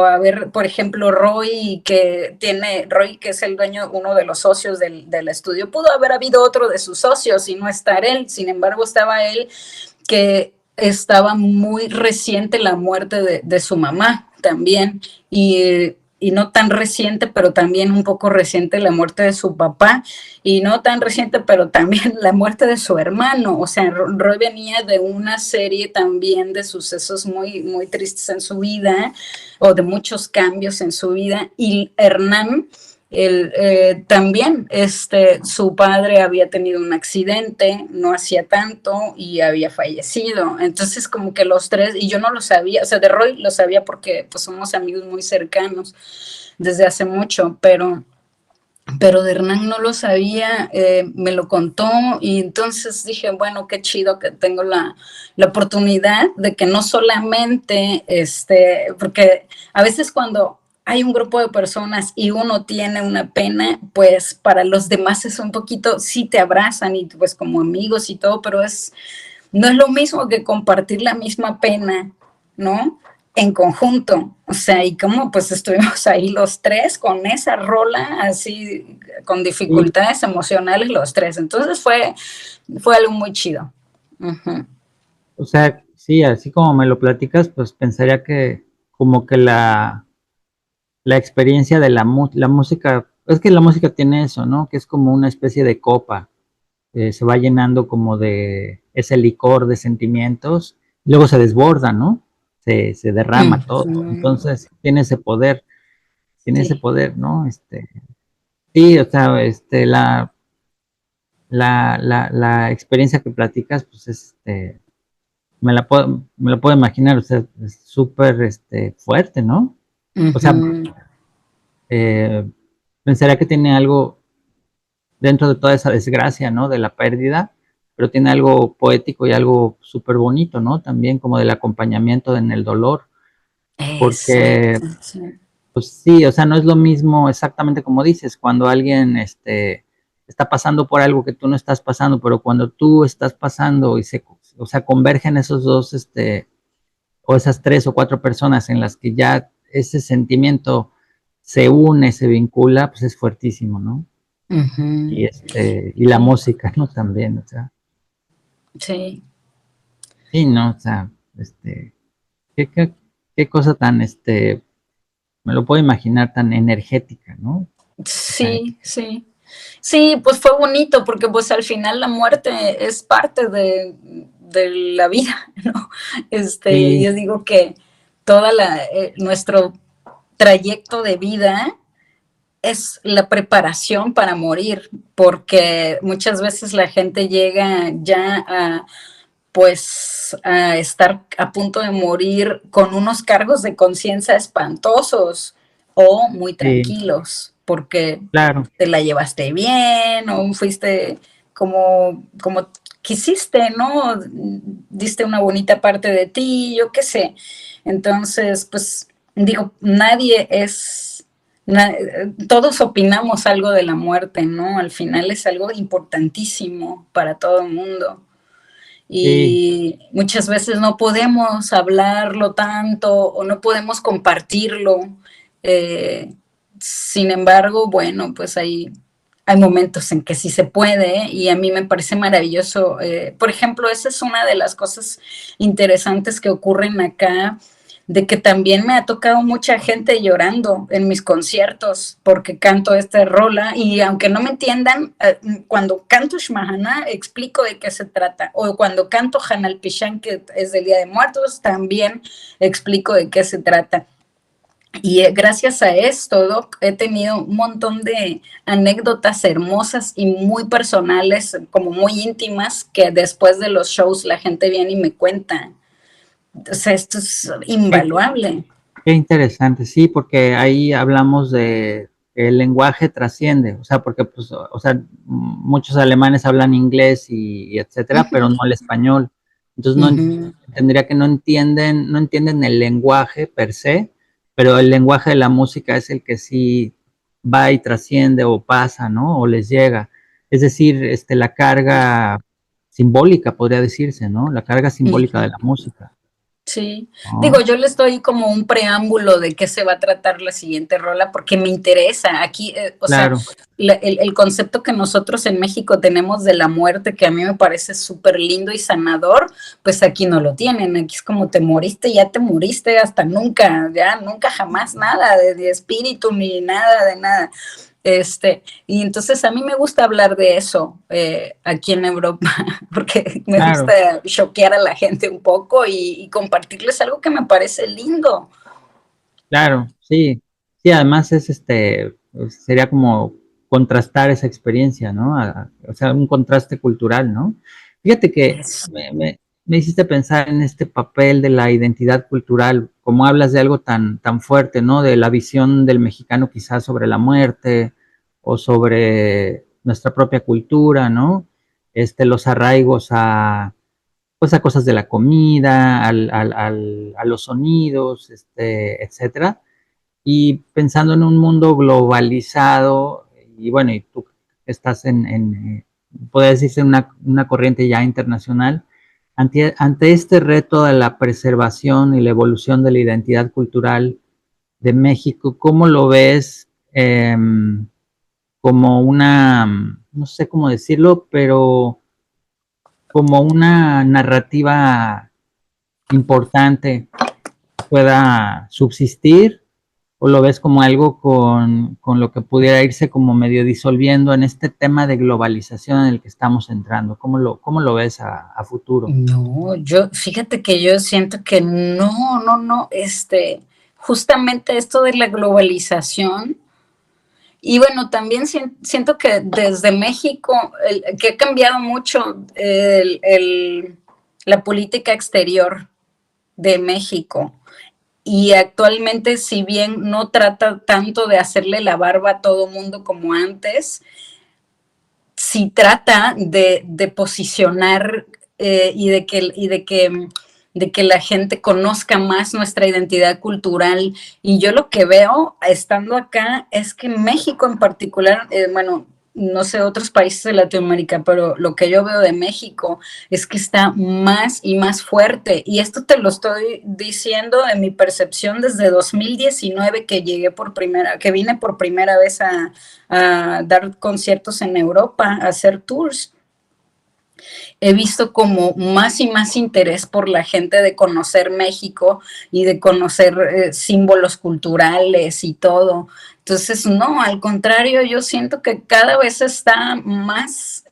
a ver, por ejemplo, Roy, que es el dueño, uno de los socios del estudio, pudo haber habido otro de sus socios y no estar él, sin embargo estaba él, que estaba muy reciente la muerte de su mamá también, y no tan reciente, pero también un poco reciente la muerte de su papá, y no tan reciente, pero también la muerte de su hermano. O sea, Roy venía de una serie también de sucesos muy, muy tristes en su vida, o de muchos cambios en su vida, y Hernán También su padre había tenido un accidente, no hacía tanto y había fallecido. Entonces como que los tres, y yo no lo sabía, o sea, de Roy lo sabía porque pues somos amigos muy cercanos desde hace mucho, pero de Hernán no lo sabía, me lo contó y entonces dije, bueno, qué chido que tengo la oportunidad de que no solamente, porque a veces cuando hay un grupo de personas y uno tiene una pena, pues para los demás es un poquito, sí te abrazan y pues como amigos y todo, pero no es lo mismo que compartir la misma pena, ¿no? En conjunto, o sea, y como pues estuvimos ahí los tres con esa rola, así, con Sí, dificultades emocionales los tres, entonces fue algo muy chido. Uh-huh. o sea, sí, así como me lo platicas, pues pensaría que como que la experiencia de la música, es que la música tiene eso, ¿no? Que es como una especie de copa, se va llenando como de ese licor de sentimientos, y luego se desborda, ¿no? Se derrama todo, Uh-huh. entonces tiene ese Sí. poder, ¿no? Sí, o sea, la experiencia que platicas, pues me la puedo imaginar, o sea, es súper fuerte, ¿no? O sea, Uh-huh. eh, pensaría que tiene algo dentro de toda esa desgracia, ¿no? De la pérdida, pero tiene algo poético y algo súper bonito, ¿no? También como del acompañamiento en el dolor, porque, Exacto, sí. pues sí, o sea, no es lo mismo exactamente como dices, cuando alguien está pasando por algo que tú no estás pasando, pero cuando tú estás pasando y o sea, convergen esos dos, o esas tres o cuatro personas en las que ya ese sentimiento se une, se vincula, pues es fuertísimo, ¿no? Uh-huh. Y la Sí, música, ¿no? También, o sea, sí. sí, ¿no? O sea, qué, qué, qué cosa tan, me lo puedo imaginar tan energética, ¿no? O sea, Sí, sí. Sí, pues fue bonito porque pues al final la muerte es parte de la vida, ¿no? sí, Yo digo que nuestro trayecto de vida es la preparación para morir, porque muchas veces la gente llega ya pues a estar a punto de morir con unos cargos de conciencia espantosos o muy sí, tranquilos, porque claro, te la llevaste bien o fuiste como quisiste, ¿no? Diste una bonita parte de ti, yo qué sé. Entonces, pues digo, todos opinamos algo de la muerte, ¿no? Al final es algo importantísimo para todo el mundo sí, y muchas veces no podemos hablarlo tanto o no podemos compartirlo. Eh, Sin embargo, bueno, pues hay momentos en que sí se puede y a mí me parece maravilloso. Por ejemplo, esa es una de las cosas interesantes que ocurren acá, de que también me ha tocado mucha gente llorando en mis conciertos porque canto esta rola y aunque no me entiendan, cuando canto Shmahana explico de qué se trata o cuando canto Hanal Pishan, que es del Día de Muertos, también explico de qué se trata. Y gracias a esto, Doc, he tenido un montón de anécdotas hermosas y muy personales, como muy íntimas, que después de los shows la gente viene y me cuenta. O sea, esto es qué, invaluable. qué interesante, sí, porque ahí hablamos de que el lenguaje trasciende, o sea, porque, pues, o sea, muchos alemanes hablan inglés y etcétera, pero no el español. Entonces, no Ujú. tendría que no entienden el lenguaje per se, pero el lenguaje de la música es el que sí va y trasciende o pasa, ¿no? O les llega. Es decir, la carga simbólica, podría decirse, ¿no? La carga simbólica de la música, Sí, digo, ¿no? yo les doy como un preámbulo de qué se va a tratar la siguiente rola porque me interesa. Aquí, o sea, Claro, el concepto que nosotros en México tenemos de la muerte, que a mí me parece súper lindo y sanador, pues aquí no lo tienen. Aquí es como te moriste, ya te moriste, hasta nunca, ya nunca jamás nada de espíritu ni nada de nada. Y entonces a mí me gusta hablar de eso aquí en Europa, porque me claro. gusta choquear a la gente un poco y compartirles algo que me parece lindo. Claro, sí, sí, además Sería como contrastar esa experiencia, ¿no? O sea, un contraste cultural, ¿no? Fíjate que me hiciste pensar en este papel de la identidad cultural, como hablas de algo tan fuerte, ¿no? De la visión del mexicano quizás sobre la muerte o sobre nuestra propia cultura, ¿no? Los arraigos pues a cosas de la comida, a los sonidos, etcétera. Y pensando en un mundo globalizado, y bueno, y tú estás puede decirse, una corriente ya internacional, ante este reto de la preservación y la evolución de la identidad cultural de México, ¿cómo lo ves como no sé cómo decirlo, pero como una narrativa importante pueda subsistir, o lo ves como algo con lo que pudiera irse como medio disolviendo en este tema de globalización en el que estamos entrando? ¿Cómo lo ves a futuro? No, fíjate que yo siento que no, justamente esto de la globalización. Y bueno, también siento que desde México, que ha cambiado mucho la política exterior de México. Y actualmente, si bien no trata tanto de hacerle la barba a todo mundo como antes, sí trata de posicionar y de que la gente conozca más nuestra identidad cultural. Y yo lo que veo estando acá es que México en particular, bueno, no sé, otros países de Latinoamérica, pero lo que yo veo de México es que está más y más fuerte. Y esto te lo estoy diciendo en mi percepción desde 2019 que vine por primera vez a dar conciertos en Europa, a hacer tours. He visto como más y más interés por la gente de conocer México y de conocer símbolos culturales y todo. Entonces, no, al contrario, yo siento que cada vez está más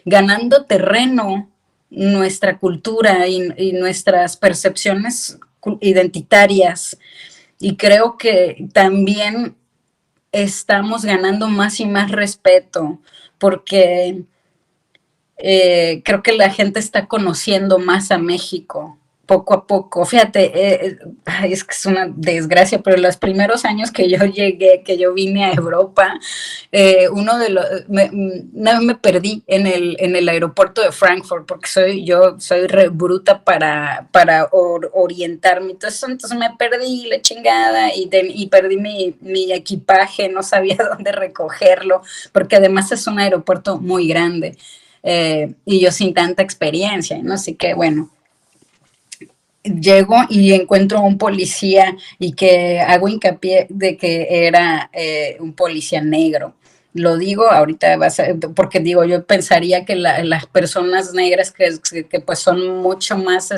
ganando terreno nuestra cultura y nuestras percepciones identitarias. Y creo que también estamos ganando más y más respeto, porque creo que la gente está conociendo más a México poco a poco. Fíjate, es que es una desgracia, pero los primeros años que yo llegué, que yo vine a Europa, me perdí en el aeropuerto de Frankfurt, porque soy re bruta para orientarme. Entonces me perdí la chingada y perdí mi equipaje, no sabía dónde recogerlo, porque además es un aeropuerto muy grande. Y yo sin tanta experiencia, ¿no? Así que bueno, llego y encuentro a un policía y que hago hincapié de que era un policía negro. Lo digo ahorita, porque digo, yo pensaría que las personas negras que pues son mucho más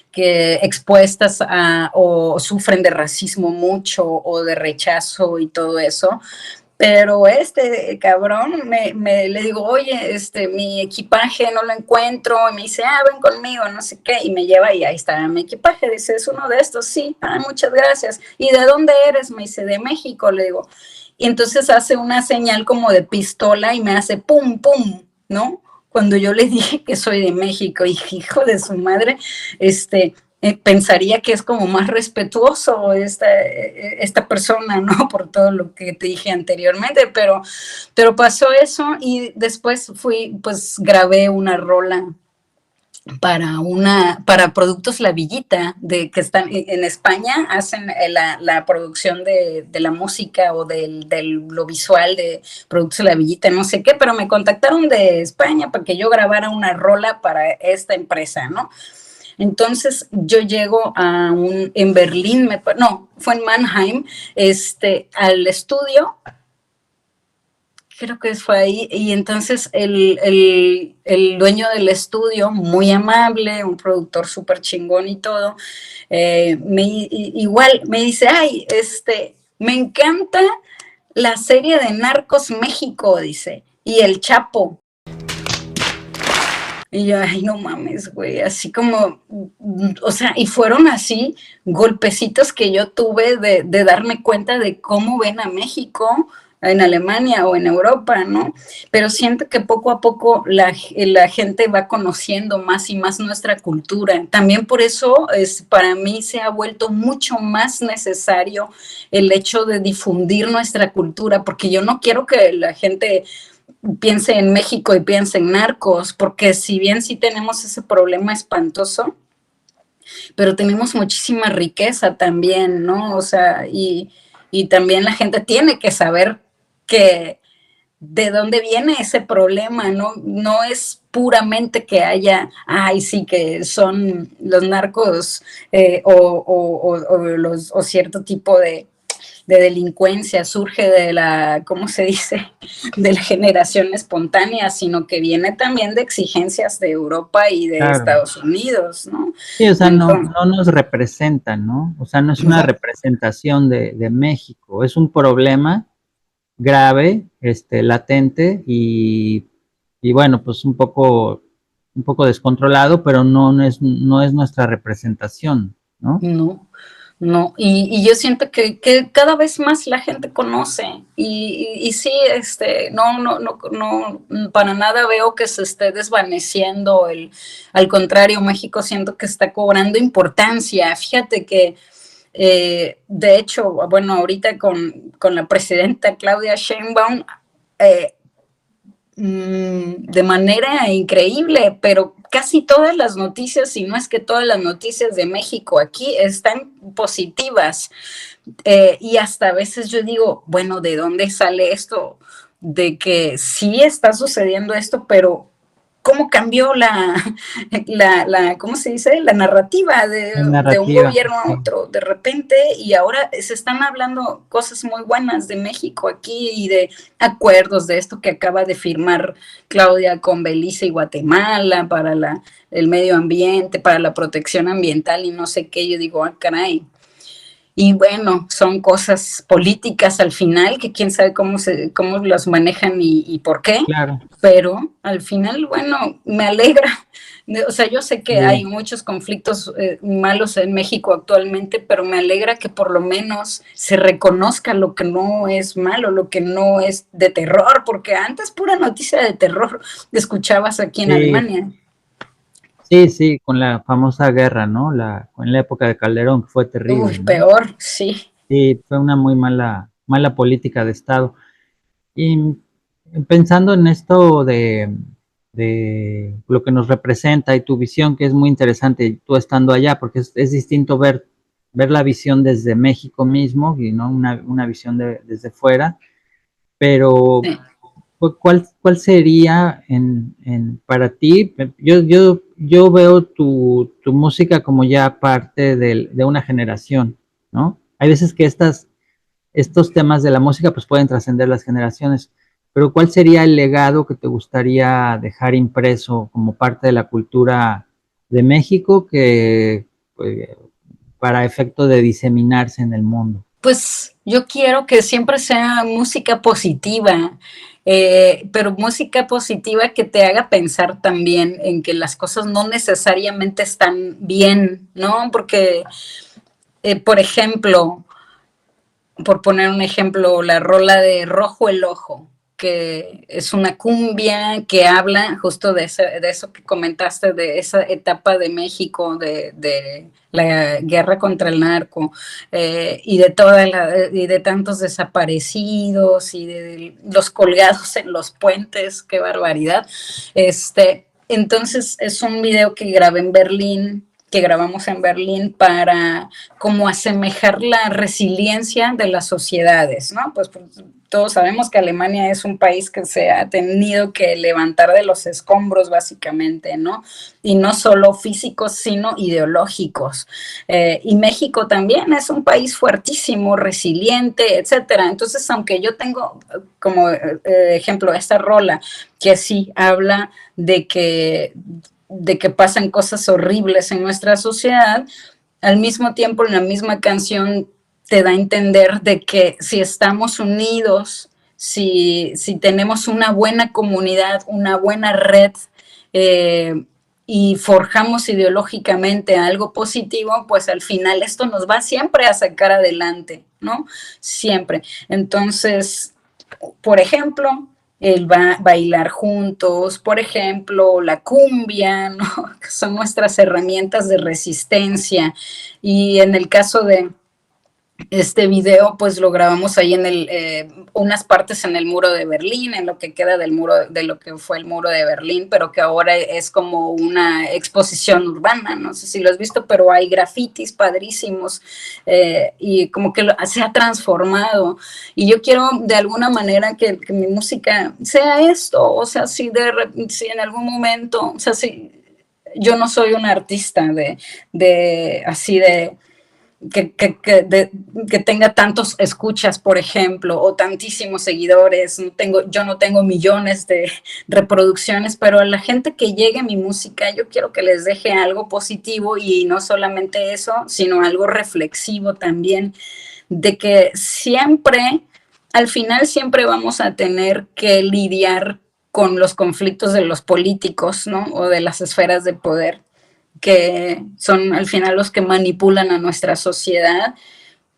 que expuestas o sufren de racismo mucho o de rechazo y todo eso. Pero cabrón, le digo, oye, mi equipaje no lo encuentro, y me dice, ven conmigo, no sé qué, y me lleva y ahí está mi equipaje, dice, es uno de estos, sí, muchas gracias. ¿Y de dónde eres? Me dice, de México, le digo. Y entonces hace una señal como de pistola y me hace pum, pum, ¿no? Cuando yo le dije que soy de México, y hijo de su madre, pensaría que es como más respetuoso esta persona, ¿no? Por todo lo que te dije anteriormente, pero pasó eso y después pues grabé una rola para Productos La Villita, que están en España, hacen la producción de la música o de lo visual de Productos La Villita, no sé qué, pero me contactaron de España para que yo grabara una rola para esta empresa, ¿no? Entonces yo llego en Berlín, fue en Mannheim, al estudio, creo que fue ahí, y entonces el dueño del estudio, muy amable, un productor súper chingón y todo, igual me dice, ay, me encanta la serie de Narcos México, dice, y El Chapo. Y yo, ay, no mames, güey, así como, o sea, y fueron así golpecitos que yo tuve de darme cuenta de cómo ven a México en Alemania o en Europa, ¿no? Pero siento que poco a poco la gente va conociendo más y más nuestra cultura. También por eso para mí se ha vuelto mucho más necesario el hecho de difundir nuestra cultura, porque yo no quiero que la gente piense en México y piense en narcos, porque si bien sí tenemos ese problema espantoso, pero tenemos muchísima riqueza también, ¿no? O sea, y también la gente tiene que saber que de dónde viene ese problema, ¿no? No es puramente que haya, ay, sí, que son los narcos o cierto tipo de delincuencia surge de la, ¿cómo se dice?, de la generación espontánea, sino que viene también de exigencias de Europa y de Claro. Estados Unidos, ¿no? Sí, o sea, Entonces, no nos representan, ¿no? O sea, no es una representación de México, es un problema grave, latente y bueno, pues un poco descontrolado, pero no es nuestra representación, ¿no? no, no, y yo siento que cada vez más la gente conoce y sí, no, para nada veo que se esté desvaneciendo al contrario, México siento que está cobrando importancia. Fíjate que, de hecho, bueno, ahorita con la presidenta Claudia Sheinbaum, eh, de manera increíble, pero casi todas las noticias, si no es que todas las noticias de México aquí están positivas. Y hasta a veces yo digo, bueno, ¿de dónde sale esto? De que sí está sucediendo esto, pero ¿cómo cambió ¿cómo se dice? La narrativa La de un narrativa, gobierno a sí. otro de repente, y ahora se están hablando cosas muy buenas de México aquí y de acuerdos de esto que acaba de firmar Claudia con Belice y Guatemala para el medio ambiente, para la protección ambiental y no sé qué. Yo digo, ah, caray. Y bueno, son cosas políticas al final, que quién sabe cómo las manejan y por qué, Claro, pero al final, bueno, me alegra. O sea, yo sé que hay sí, muchos conflictos malos en México actualmente, pero me alegra que por lo menos se reconozca lo que no es malo, lo que no es de terror, porque antes pura noticia de terror escuchabas aquí en sí, Alemania. sí, sí, con la famosa guerra, ¿no? En la época de Calderón, que fue terrible, Uy, ¿no? peor, sí. Sí, fue una muy mala política de Estado. Y pensando en esto de lo que nos representa y tu visión, que es muy interesante, tú estando allá, porque es distinto ver la visión desde México mismo y no una visión desde fuera, pero Sí. ¿cuál sería para ti? Yo veo tu música como ya parte de una generación, ¿no? Hay veces que estos temas de la música pues pueden trascender las generaciones, pero ¿cuál sería el legado que te gustaría dejar impreso como parte de la cultura de México que pues, para efecto de diseminarse en el mundo? Pues yo quiero que siempre sea música positiva, pero música positiva que te haga pensar también en que las cosas no necesariamente están bien, ¿no? Porque, por ejemplo, por poner un ejemplo, la rola de Rojo el Ojo, que es una cumbia que habla justo de eso que comentaste, de esa etapa de México, de la guerra contra el narco, y y de tantos desaparecidos y de los colgados en los puentes, qué barbaridad. Entonces es un video que grabé en Berlín, que grabamos en Berlín para como asemejar la resiliencia de las sociedades, ¿no? Pues todos sabemos que Alemania es un país que se ha tenido que levantar de los escombros básicamente, ¿no? Y no solo físicos, sino ideológicos. Y México también es un país fuertísimo, resiliente, etcétera. Entonces, aunque yo tengo como ejemplo esta rola que sí habla de que pasan cosas horribles en nuestra sociedad, al mismo tiempo en la misma canción te da a entender de que si estamos unidos, si tenemos una buena comunidad, una buena red y forjamos ideológicamente algo positivo, pues al final esto nos va siempre a sacar adelante, ¿no? Siempre. Entonces, por ejemplo, el bailar juntos, por ejemplo, la cumbia, ¿no? Que son nuestras herramientas de resistencia. Y en el caso de este video, pues lo grabamos ahí en unas partes en el muro de Berlín, en lo que queda del muro, de lo que fue el muro de Berlín, pero que ahora es como una exposición urbana, no sé si lo has visto, pero hay grafitis padrísimos, y como que se ha transformado, y yo quiero de alguna manera que mi música sea esto, o sea, si en algún momento, o sea, si yo no soy una artista así de que tenga tantos escuchas, por ejemplo, o tantísimos seguidores. Yo no tengo millones de reproducciones, pero a la gente que llegue a mi música, yo quiero que les deje algo positivo, y no solamente eso, sino algo reflexivo también, de que siempre, al final siempre vamos a tener que lidiar con los conflictos de los políticos, ¿no? O de las esferas de poder, que son al final los que manipulan a nuestra sociedad,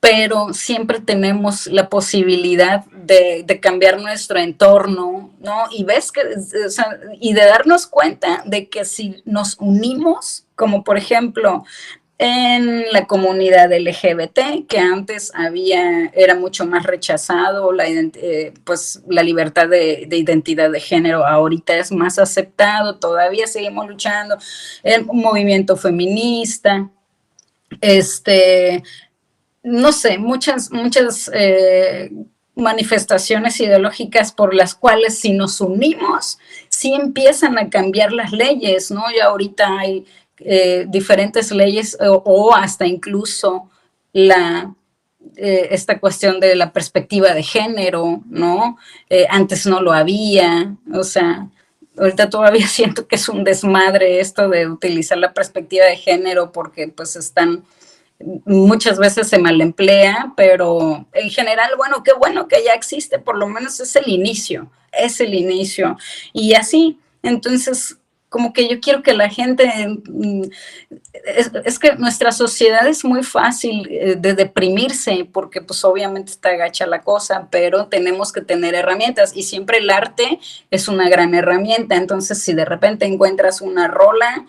pero siempre tenemos la posibilidad de cambiar nuestro entorno, ¿no? Y ves que, o sea, y de darnos cuenta de que si nos unimos, como por ejemplo en la comunidad LGBT, que antes era mucho más rechazado, pues la libertad de identidad de género ahorita es más aceptado, todavía seguimos luchando, el movimiento feminista, no sé, muchas manifestaciones ideológicas por las cuales, si nos unimos, sí empiezan a cambiar las leyes, ¿no? Ya ahorita hay diferentes leyes, o hasta incluso esta cuestión de la perspectiva de género, ¿no? Antes no lo había, o sea, ahorita todavía siento que es un desmadre esto de utilizar la perspectiva de género, porque pues muchas veces se malemplea, pero en general, qué bueno que ya existe, por lo menos es el inicio, y así. Entonces, como que yo quiero que la gente, es que nuestra sociedad es muy fácil de deprimirse, porque pues obviamente está gacha la cosa, pero tenemos que tener herramientas, y siempre el arte es una gran herramienta. Entonces, si de repente encuentras una rola,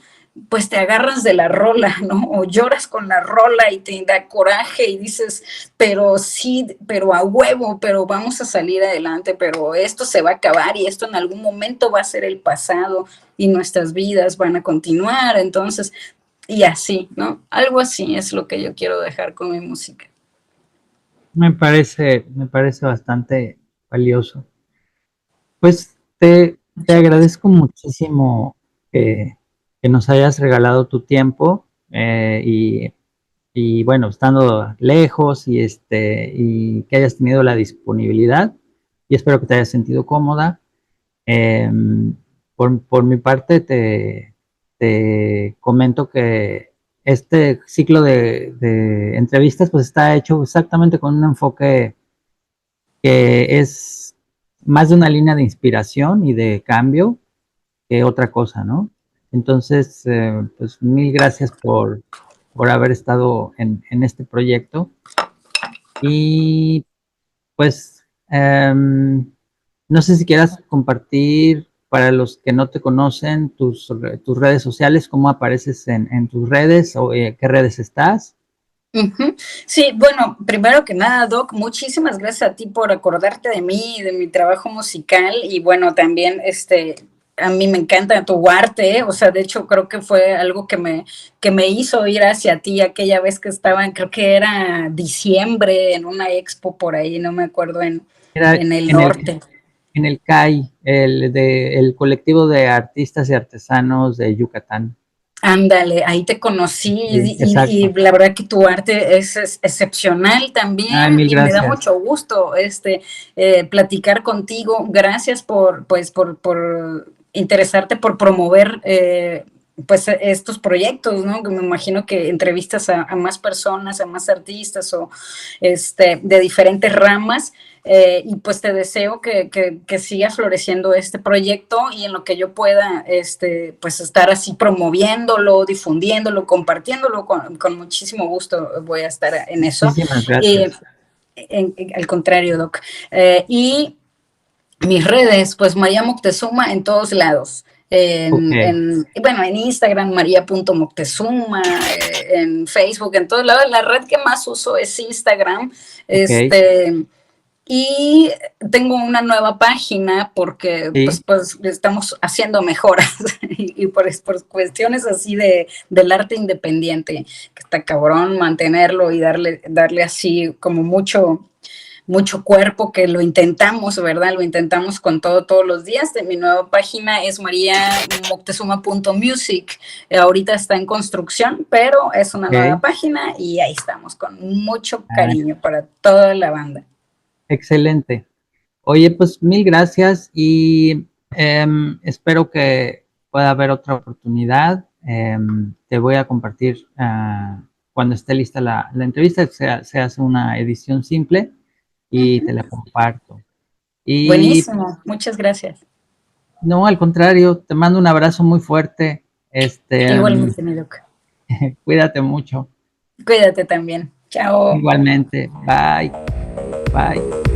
pues te agarras de la rola, ¿no? O lloras con la rola y te da coraje y dices, pero sí, pero a huevo, pero vamos a salir adelante, pero esto se va a acabar, y esto en algún momento va a ser el pasado, y nuestras vidas van a continuar. Entonces, y así, ¿no? Algo así es lo que yo quiero dejar con mi música. Me parece bastante valioso. Pues te agradezco muchísimo que nos hayas regalado tu tiempo, y bueno, estando lejos, y que hayas tenido la disponibilidad, y espero que te hayas sentido cómoda. Por mi parte, te comento que este ciclo de entrevistas pues está hecho exactamente con un enfoque que es más de una línea de inspiración y de cambio que otra cosa, ¿no? Entonces, pues mil gracias por haber estado en este proyecto. Y pues, no sé si quieras compartir, para los que no te conocen, tus redes sociales, cómo apareces en tus redes, o qué redes estás. Sí, bueno, primero que nada, Doc, muchísimas gracias a ti por acordarte de mí, de mi trabajo musical, y bueno, también a mí me encanta tu arte, o sea, de hecho creo que fue algo que me hizo ir hacia ti aquella vez que estaban, creo que era diciembre, en una expo por ahí, no me acuerdo, en el norte. En el CAI, el colectivo de artistas y artesanos de Yucatán. Ándale, ahí te conocí, Sí, y la verdad que tu arte es excepcional también. Ay, mil y me da gracias. mucho gusto platicar contigo. Gracias por interesarte por promover pues estos proyectos, ¿no? Que me imagino que entrevistas a más personas, a más artistas o de diferentes ramas. Y pues te deseo que siga floreciendo este proyecto y en lo que yo pueda, pues estar así promoviéndolo, difundiéndolo, compartiéndolo, con muchísimo gusto voy a estar en eso. Muchísimas gracias. Al contrario, Doc. Y mis redes, pues María Moctezuma en todos lados. Bueno, en Instagram, maría.moctezuma, en Facebook, en todos lados. La red que más uso es Instagram. Y tengo una nueva página porque pues estamos haciendo mejoras y por cuestiones así del arte independiente, que está cabrón mantenerlo y darle así como mucho cuerpo, que lo intentamos, ¿verdad? Lo intentamos con todos los días. Mi nueva página es mariamoctezuma.music. Ahorita está en construcción, pero es una nueva página y ahí estamos con mucho cariño para toda la banda. Excelente. Oye, pues mil gracias y espero que pueda haber otra oportunidad. Te voy a compartir cuando esté lista la entrevista, se hace una edición simple y te la comparto. Y, buenísimo, muchas gracias. No, al contrario, te mando un abrazo muy fuerte. Igualmente, mi Doc. Cuídate mucho. Cuídate también. Chao. Igualmente. Bye. Bye.